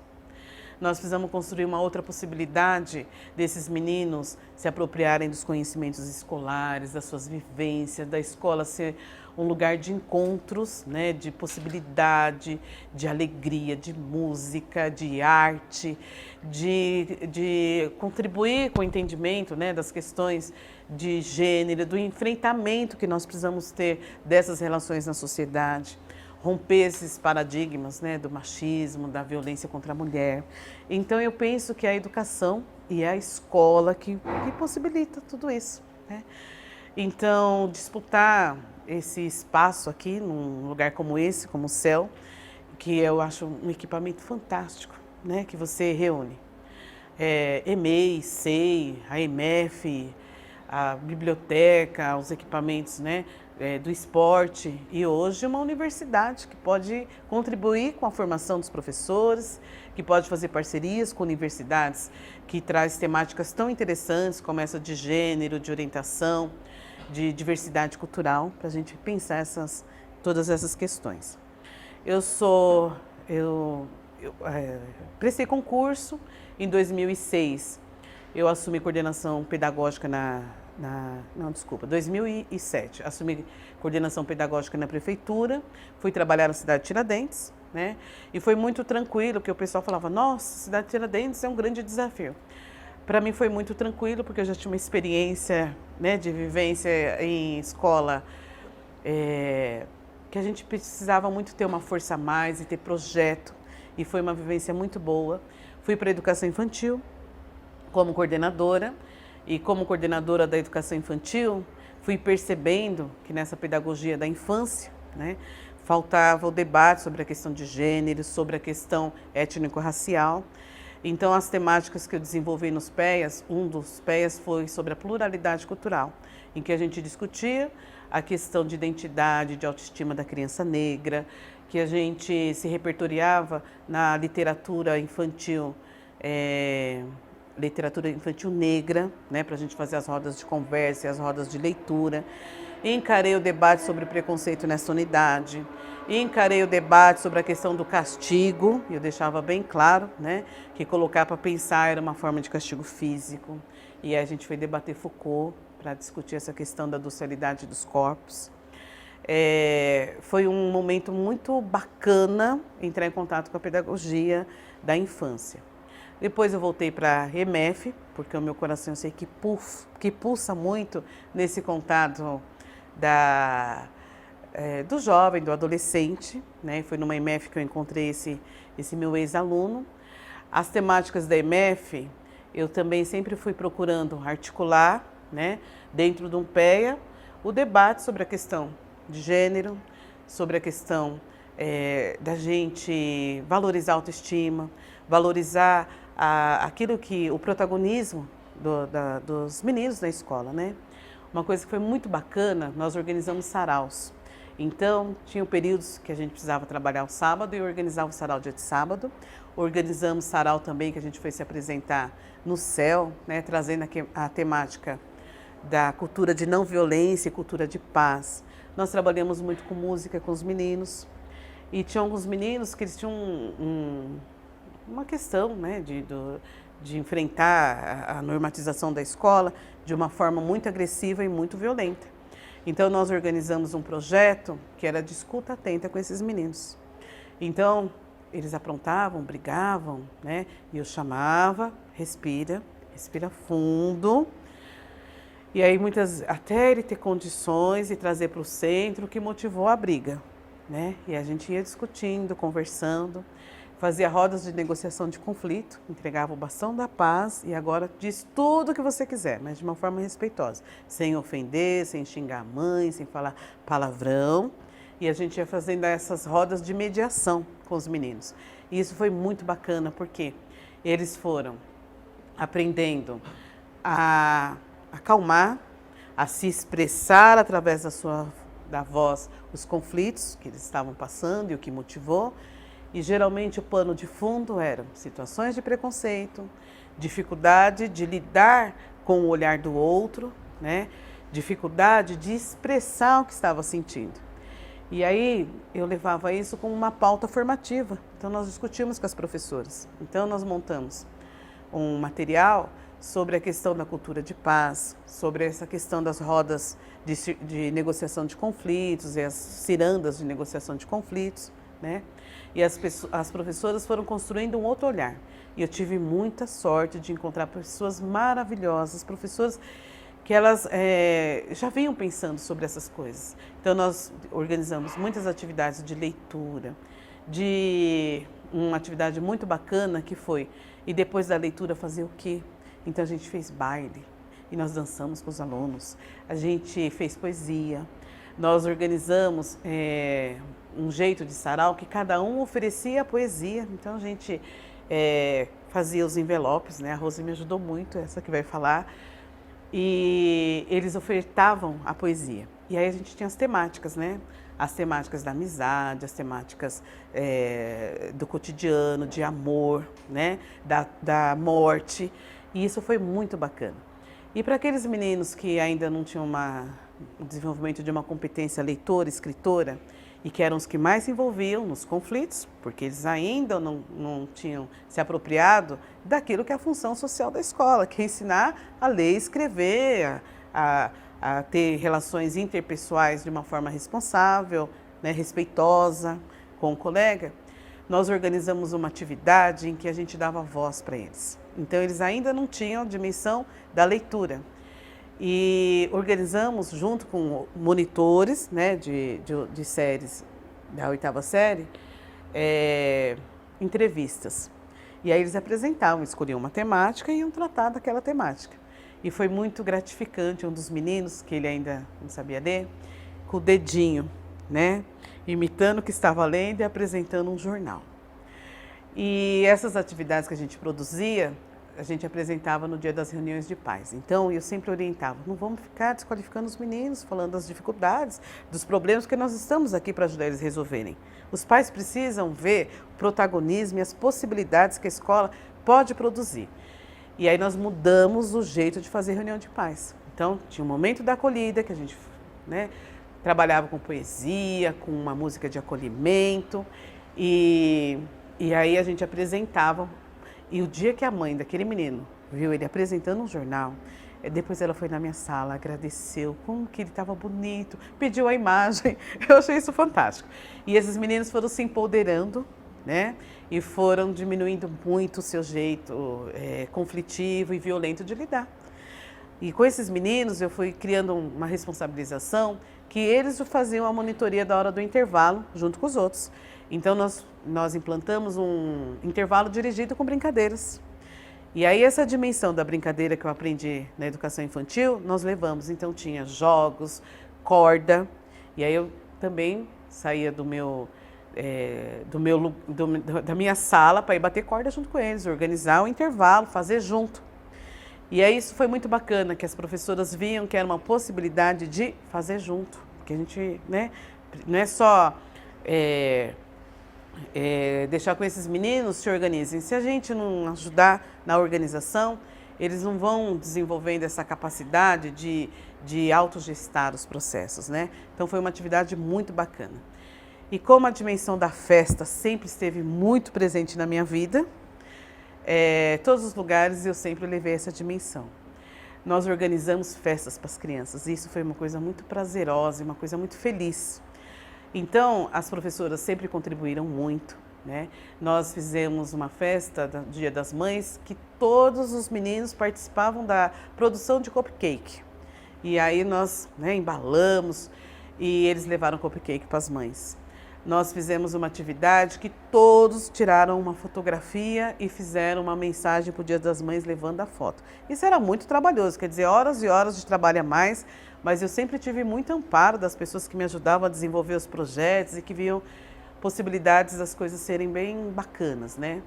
nós precisamos construir uma outra possibilidade desses meninos se apropriarem dos conhecimentos escolares, das suas vivências, da escola ser um lugar de encontros, né, de possibilidade, de alegria, de música, de arte, de contribuir com o entendimento, né, das questões de gênero, do enfrentamento que nós precisamos ter dessas relações na sociedade, romper esses paradigmas, né, do machismo, da violência contra a mulher. Então eu penso que a educação e a escola que possibilita tudo isso, né? Então disputar esse espaço aqui, num lugar como esse, como o CEL, que eu acho um equipamento fantástico, né? Que você reúne EMEI, SEI, a EMF, a biblioteca, os equipamentos, né? Do esporte, e hoje uma universidade que pode contribuir com a formação dos professores, que pode fazer parcerias com universidades que traz temáticas tão interessantes como essa de gênero, de orientação, de diversidade cultural, para a gente pensar todas essas questões. Eu prestei concurso em 2006, eu assumi coordenação pedagógica 2007, assumi coordenação pedagógica na prefeitura, fui trabalhar na cidade de Tiradentes, né? E foi muito tranquilo, porque o pessoal falava, nossa, cidade de Tiradentes é um grande desafio. Para mim foi muito tranquilo, porque eu já tinha uma experiência, né, de vivência em escola, que a gente precisava muito ter uma força a mais e ter projeto, e foi uma vivência muito boa. Fui para a educação infantil como coordenadora, e como coordenadora da educação infantil, fui percebendo que nessa pedagogia da infância, né, faltava o debate sobre a questão de gênero, sobre a questão étnico-racial. Então, as temáticas que eu desenvolvi nos PEAs, um dos PEAs foi sobre a pluralidade cultural, em que a gente discutia a questão de identidade, de autoestima da criança negra, que a gente se repertoriava na literatura infantil negra, né, para a gente fazer as rodas de conversa e as rodas de leitura. Encarei o debate sobre preconceito nessa unidade, encarei o debate sobre a questão do castigo, e eu deixava bem claro, né, que colocar para pensar era uma forma de castigo físico, e aí a gente foi debater Foucault para discutir essa questão da docilidade dos corpos. Foi um momento muito bacana entrar em contato com a pedagogia da infância. Depois eu voltei para a EMF, porque o meu coração eu sei que pulsa muito nesse contato do jovem, do adolescente, né? Foi numa EMF que eu encontrei esse meu ex-aluno. As temáticas da EMF, eu também sempre fui procurando articular, né, dentro de um PEA, o debate sobre a questão de gênero, sobre a questão da gente valorizar a autoestima, valorizar o protagonismo dos meninos na escola, né? Uma coisa que foi muito bacana, nós organizamos saraus. Então, tinham períodos que a gente precisava trabalhar o sábado e organizava o sarau dia de sábado. Organizamos sarau também, que a gente foi se apresentar no CEL, né, trazendo a temática da cultura de não violência e cultura de paz. Nós trabalhamos muito com música com os meninos. E tinha alguns meninos que eles tinham uma questão, né, de enfrentar a normatização da escola de uma forma muito agressiva e muito violenta. Então, nós organizamos um projeto que era de escuta atenta com esses meninos. Então, eles aprontavam, brigavam, né? E eu chamava, respira fundo. E aí, até ele ter condições e trazer para o centro, o que motivou a briga, né? E a gente ia discutindo, conversando, fazia rodas de negociação de conflito, entregava o bastão da paz e agora diz tudo o que você quiser, mas de uma forma respeitosa, sem ofender, sem xingar a mãe, sem falar palavrão. E a gente ia fazendo essas rodas de mediação com os meninos. E isso foi muito bacana, porque eles foram aprendendo a acalmar, a se expressar através da voz os conflitos que eles estavam passando e o que motivou. E geralmente o pano de fundo eram situações de preconceito, dificuldade de lidar com o olhar do outro, né? Dificuldade de expressar o que estava sentindo. E aí eu levava isso como uma pauta formativa. Então nós discutimos com as professoras. Então nós montamos um material sobre a questão da cultura de paz, sobre essa questão das rodas de negociação de conflitos e as cirandas de negociação de conflitos, né? E as professoras foram construindo um outro olhar. E eu tive muita sorte de encontrar pessoas maravilhosas, professoras que elas já vinham pensando sobre essas coisas. Então nós organizamos muitas atividades de leitura, de uma atividade muito bacana que foi, e depois da leitura fazer o quê? Então a gente fez baile e nós dançamos com os alunos, a gente fez poesia, nós organizamos um jeito de sarau que cada um oferecia a poesia, então a gente fazia os envelopes, né? A Rose me ajudou muito, essa que vai falar, e eles ofertavam a poesia. E aí a gente tinha as temáticas, né? As temáticas da amizade, as temáticas do cotidiano, de amor, né? Da morte. E isso foi muito bacana. E para aqueles meninos que ainda não tinham o desenvolvimento de uma competência leitora, escritora, e que eram os que mais se envolviam nos conflitos, porque eles ainda não tinham se apropriado daquilo que é a função social da escola, que é ensinar a ler e escrever, a ter relações interpessoais de uma forma responsável, né, respeitosa com o colega. Nós organizamos uma atividade em que a gente dava voz para eles. Então, eles ainda não tinham a dimensão da leitura. E organizamos, junto com monitores, né, de séries da 8ª série, entrevistas. E aí eles apresentavam, escolhiam uma temática e iam tratar daquela temática. E foi muito gratificante, um dos meninos, que ele ainda não sabia ler, com o dedinho, né, imitando o que estava lendo e apresentando um jornal. E essas atividades que a gente produzia, a gente apresentava no dia das reuniões de pais. Então, eu sempre orientava, não vamos ficar desqualificando os meninos, falando das dificuldades, dos problemas, que nós estamos aqui para ajudar eles a resolverem. Os pais precisam ver o protagonismo e as possibilidades que a escola pode produzir. E aí nós mudamos o jeito de fazer reunião de pais. Então, tinha um momento da acolhida, que a gente, né, trabalhava com poesia, com uma música de acolhimento, e aí a gente apresentava. E o dia que a mãe daquele menino viu ele apresentando um jornal, depois ela foi na minha sala, agradeceu, como que ele estava bonito, pediu a imagem, eu achei isso fantástico. E esses meninos foram se empoderando, né? E foram diminuindo muito o seu jeito conflitivo e violento de lidar. E com esses meninos eu fui criando uma responsabilização que eles faziam a monitoria da hora do intervalo junto com os outros. Então nós implantamos um intervalo dirigido com brincadeiras. E aí essa dimensão da brincadeira que eu aprendi na educação infantil, nós levamos. Então tinha jogos, corda, e aí eu também saía da minha sala para ir bater corda junto com eles, organizar o intervalo, fazer junto. E aí isso foi muito bacana, que as professoras viam que era uma possibilidade de fazer junto. Porque a gente, né, não é só deixar com esses meninos se organizem. Se a gente não ajudar na organização, eles não vão desenvolvendo essa capacidade de autogestar os processos, né? Então foi uma atividade muito bacana. E como a dimensão da festa sempre esteve muito presente na minha vida, todos os lugares eu sempre levei essa dimensão. Nós organizamos festas para as crianças e isso foi uma coisa muito prazerosa, uma coisa muito feliz. Então, as professoras sempre contribuíram muito, né? Nós fizemos uma festa do Dia das Mães que todos os meninos participavam da produção de cupcake. E aí nós, né, embalamos e eles levaram cupcake para as mães. Nós fizemos uma atividade que todos tiraram uma fotografia e fizeram uma mensagem para o Dia das Mães levando a foto. Isso era muito trabalhoso, quer dizer, horas e horas de trabalho a mais, mas eu sempre tive muito amparo das pessoas que me ajudavam a desenvolver os projetos e que viam possibilidades das coisas serem bem bacanas, né?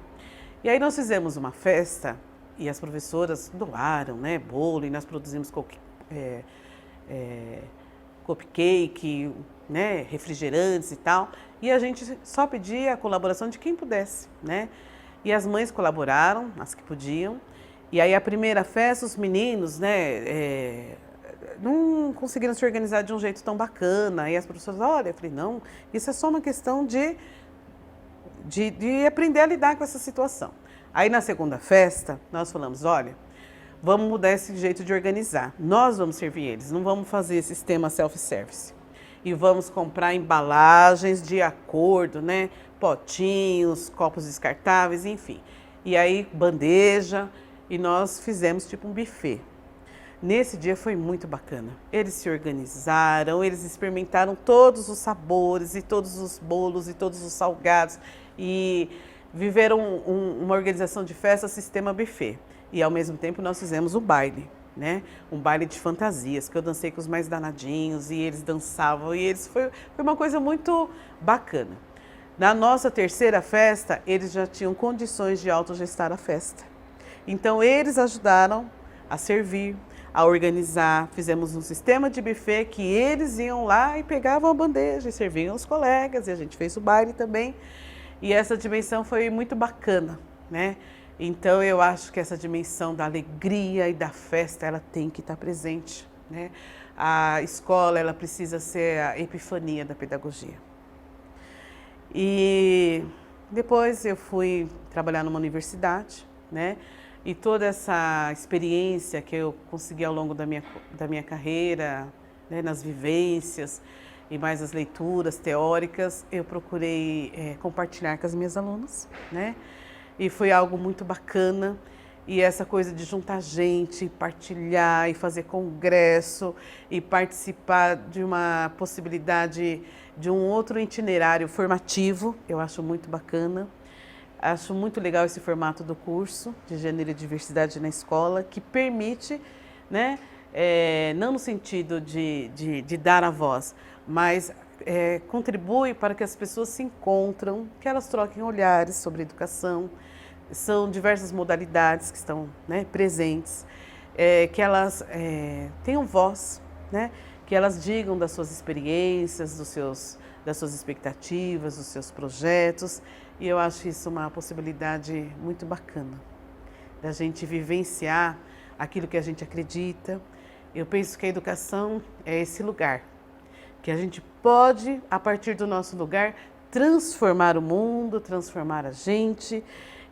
E aí nós fizemos uma festa e as professoras doaram, né, bolo, e nós produzimos cupcake, né, refrigerantes e tal, e a gente só pedia a colaboração de quem pudesse, né? E as mães colaboraram, as que podiam, e aí a primeira festa, os meninos, né, não conseguiram se organizar de um jeito tão bacana. E as professoras, olha, eu falei, não, isso é só uma questão de aprender a lidar com essa situação. Aí na segunda festa, nós falamos, olha, vamos mudar esse jeito de organizar. Nós vamos servir eles, não vamos fazer sistema self-service. E vamos comprar embalagens de acordo, né? Potinhos, copos descartáveis, enfim. E aí bandeja, e nós fizemos tipo um buffet. Nesse dia foi muito bacana. Eles se organizaram, eles experimentaram todos os sabores e todos os bolos e todos os salgados e viveram uma organização de festa sistema buffet. E ao mesmo tempo nós fizemos o baile, né? Um baile de fantasias, que eu dancei com os mais danadinhos e eles dançavam e foi uma coisa muito bacana. Na nossa terceira festa, eles já tinham condições de autogestar a festa. Então eles ajudaram a servir, a organizar, fizemos um sistema de buffet que eles iam lá e pegavam a bandeja e serviam os colegas, e a gente fez o baile também. E essa dimensão foi muito bacana, né? Então eu acho que essa dimensão da alegria e da festa, ela tem que estar presente, né? A escola, ela precisa ser a epifania da pedagogia. E depois eu fui trabalhar numa universidade, né? E toda essa experiência que eu consegui ao longo da minha carreira, né, nas vivências e mais as leituras teóricas, eu procurei compartilhar com as minhas alunas, né? E foi algo muito bacana. E essa coisa de juntar gente, partilhar e fazer congresso e participar de uma possibilidade de um outro itinerário formativo, eu acho muito bacana. Acho muito legal esse formato do curso de Gênero e Diversidade na Escola, que permite, né, não no sentido de dar a voz, mas contribui para que as pessoas se encontram, que elas troquem olhares sobre educação. São diversas modalidades que estão, né, presentes, que elas tenham voz, né, que elas digam das suas experiências, das suas expectativas, dos seus projetos. E eu acho isso uma possibilidade muito bacana, da gente vivenciar aquilo que a gente acredita. Eu penso que a educação é esse lugar, que a gente pode, a partir do nosso lugar, transformar o mundo, transformar a gente,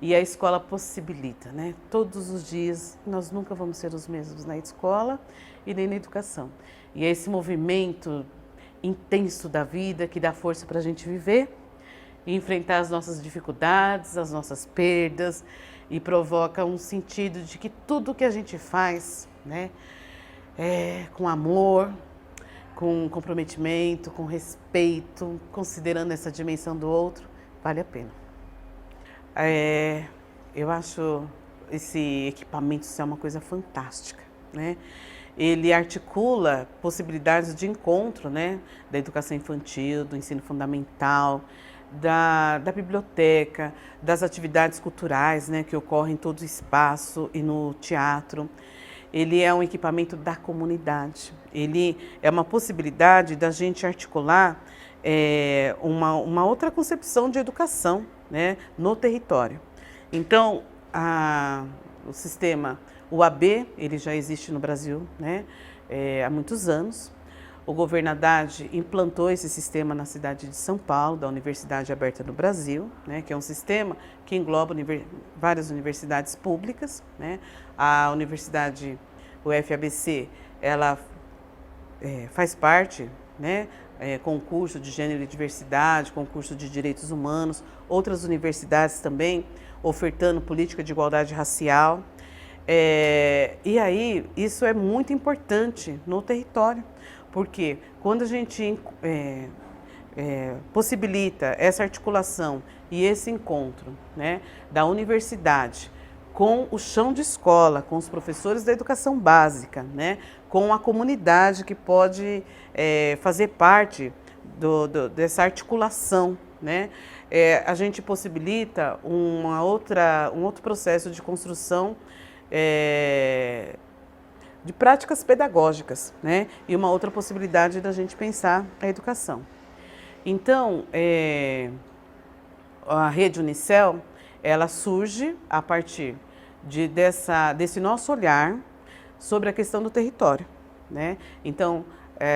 e a escola possibilita, né? Todos os dias, nós nunca vamos ser os mesmos na escola e nem na educação. E é esse movimento intenso da vida que dá força para a gente viver, e enfrentar as nossas dificuldades, as nossas perdas, e provoca um sentido de que tudo que a gente faz, né, com amor, com comprometimento, com respeito, considerando essa dimensão do outro, vale a pena. Eu acho esse equipamento ser uma coisa fantástica, né? Ele articula possibilidades de encontro, né, da educação infantil, do ensino fundamental, da biblioteca, das atividades culturais, né, que ocorrem em todo o espaço e no teatro. Ele é um equipamento da comunidade. Ele é uma possibilidade da gente articular uma outra concepção de educação, né, no território. Então, o sistema UAB, ele já existe no Brasil, né, há muitos anos. O governo Haddad implantou esse sistema na cidade de São Paulo, da Universidade Aberta do Brasil, né, que é um sistema que engloba várias universidades públicas, né. A universidade, o FABC, ela faz parte, né, concurso de Gênero e Diversidade, concurso de Direitos Humanos, outras universidades também ofertando política de igualdade racial. E aí, isso é muito importante no território, porque quando a gente possibilita essa articulação e esse encontro, né, da universidade com o chão de escola, com os professores da educação básica, né, com a comunidade que pode fazer parte dessa articulação, né, a gente possibilita um outro processo de construção de práticas pedagógicas, né, e uma outra possibilidade da gente pensar a educação. Então, a rede Unicel, ela surge a partir desse nosso olhar sobre a questão do território, né? Então,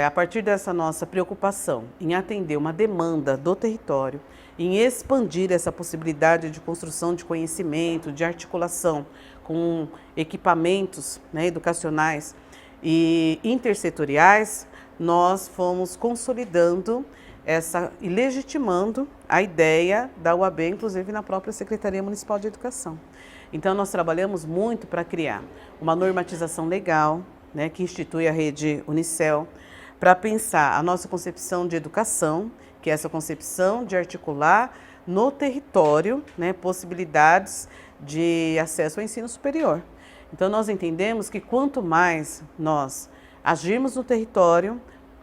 a partir dessa nossa preocupação em atender uma demanda do território, em expandir essa possibilidade de construção de conhecimento, de articulação com equipamentos, né, educacionais e intersetoriais, nós fomos consolidando e legitimando a ideia da UAB, inclusive na própria Secretaria Municipal de Educação. Então, nós trabalhamos muito para criar uma normatização legal, né, que institui a rede Unicel, para pensar a nossa concepção de educação, que é essa concepção de articular no território, né, possibilidades de acesso ao ensino superior. Então, nós entendemos que quanto mais nós agirmos no território,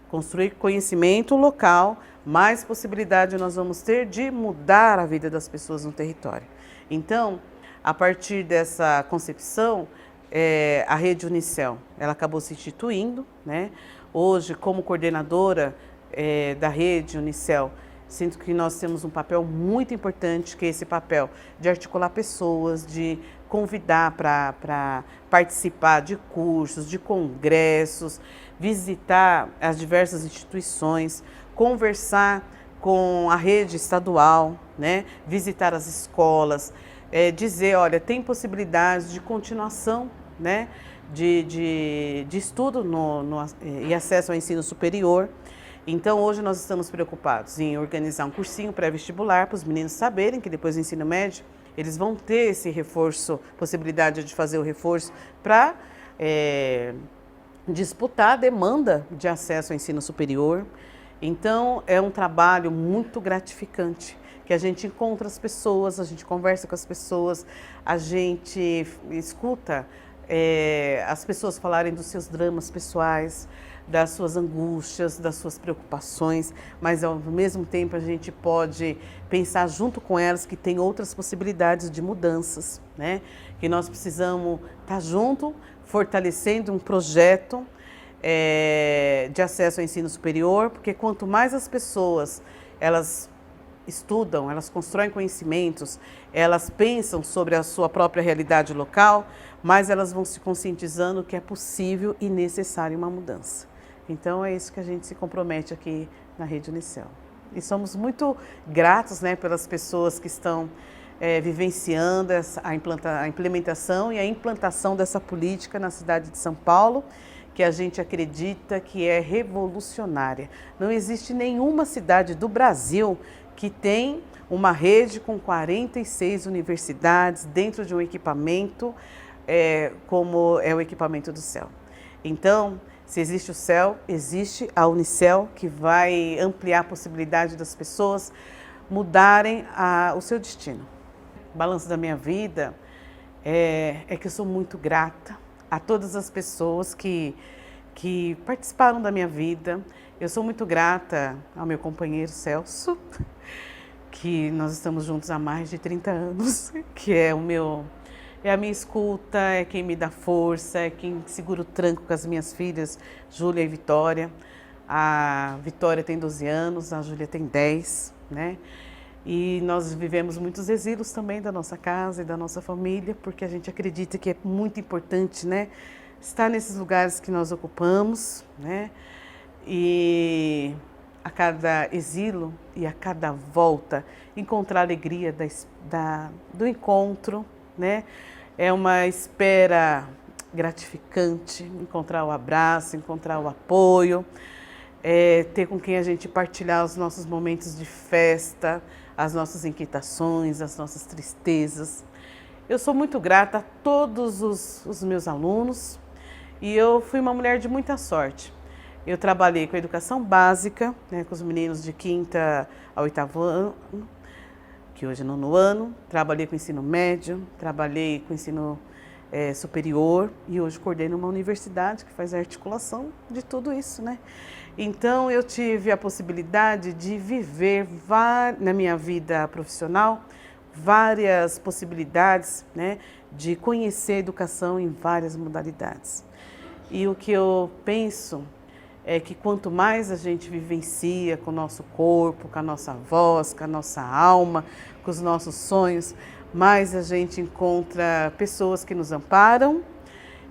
construir conhecimento local, mais possibilidade nós vamos ter de mudar a vida das pessoas no território. Então, a partir dessa concepção, a rede Unicel, ela acabou se instituindo, né? Hoje, como coordenadora da rede Unicel, sinto que nós temos um papel muito importante, que é esse papel de articular pessoas, de convidar para participar de cursos, de congressos, visitar as diversas instituições, conversar com a rede estadual, né? Visitar as escolas, dizer, olha, tem possibilidades de continuação, né? de estudo e acesso ao ensino superior. Então, hoje nós estamos preocupados em organizar um cursinho pré-vestibular para os meninos saberem que depois do ensino médio eles vão ter esse reforço, possibilidade de fazer o reforço para disputar a demanda de acesso ao ensino superior. Então, é um trabalho muito gratificante, que a gente encontra as pessoas, a gente conversa com as pessoas, a gente escuta as pessoas falarem dos seus dramas pessoais, das suas angústias, das suas preocupações, mas ao mesmo tempo a gente pode pensar junto com elas que tem outras possibilidades de mudanças, né? Que nós precisamos estar junto, fortalecendo um projeto de acesso ao ensino superior, porque quanto mais as pessoas elas estudam, elas constroem conhecimentos, elas pensam sobre a sua própria realidade local, mas elas vão se conscientizando que é possível e necessário uma mudança. Então é isso que a gente se compromete aqui na Rede Unicel. E somos muito gratos, né, pelas pessoas que estão vivenciando a implementação e a implantação dessa política na cidade de São Paulo, que a gente acredita que é revolucionária. Não existe nenhuma cidade do Brasil que tem uma rede com 46 universidades dentro de um equipamento como é o equipamento do CEL. Então, se existe o CEL, existe a Unicel, que vai ampliar a possibilidade das pessoas mudarem o seu destino. O balanço da minha vida é que eu sou muito grata a todas as pessoas que participaram da minha vida. Eu sou muito grata ao meu companheiro Celso, que nós estamos juntos há mais de 30 anos, que é a minha escuta, é quem me dá força, é quem segura o tranco com as minhas filhas, Júlia e Vitória. A Vitória tem 12 anos, a Júlia tem 10, né? E nós vivemos muitos exílios também da nossa casa e da nossa família, porque a gente acredita que é muito importante, né, estar nesses lugares que nós ocupamos, né? E a cada exílio e a cada volta, encontrar a alegria do encontro, né? É uma espera gratificante, encontrar o abraço, encontrar o apoio, ter com quem a gente partilhar os nossos momentos de festa, as nossas inquietações, as nossas tristezas. Eu sou muito grata a todos os meus alunos e eu fui uma mulher de muita sorte. Eu trabalhei com a educação básica, né, com os meninos de 5º ao 8º ano, que hoje é 9º ano. Trabalhei com ensino médio, trabalhei com ensino superior e hoje coordeno uma universidade que faz a articulação de tudo isso, né? Então eu tive a possibilidade de viver na minha vida profissional várias possibilidades, né, de conhecer a educação em várias modalidades. E o que eu penso é que quanto mais a gente vivencia com o nosso corpo, com a nossa voz, com a nossa alma, com os nossos sonhos, mais a gente encontra pessoas que nos amparam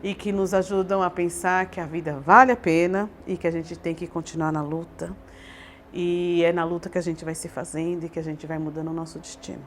e que nos ajudam a pensar que a vida vale a pena e que a gente tem que continuar na luta. E é na luta que a gente vai se fazendo e que a gente vai mudando o nosso destino.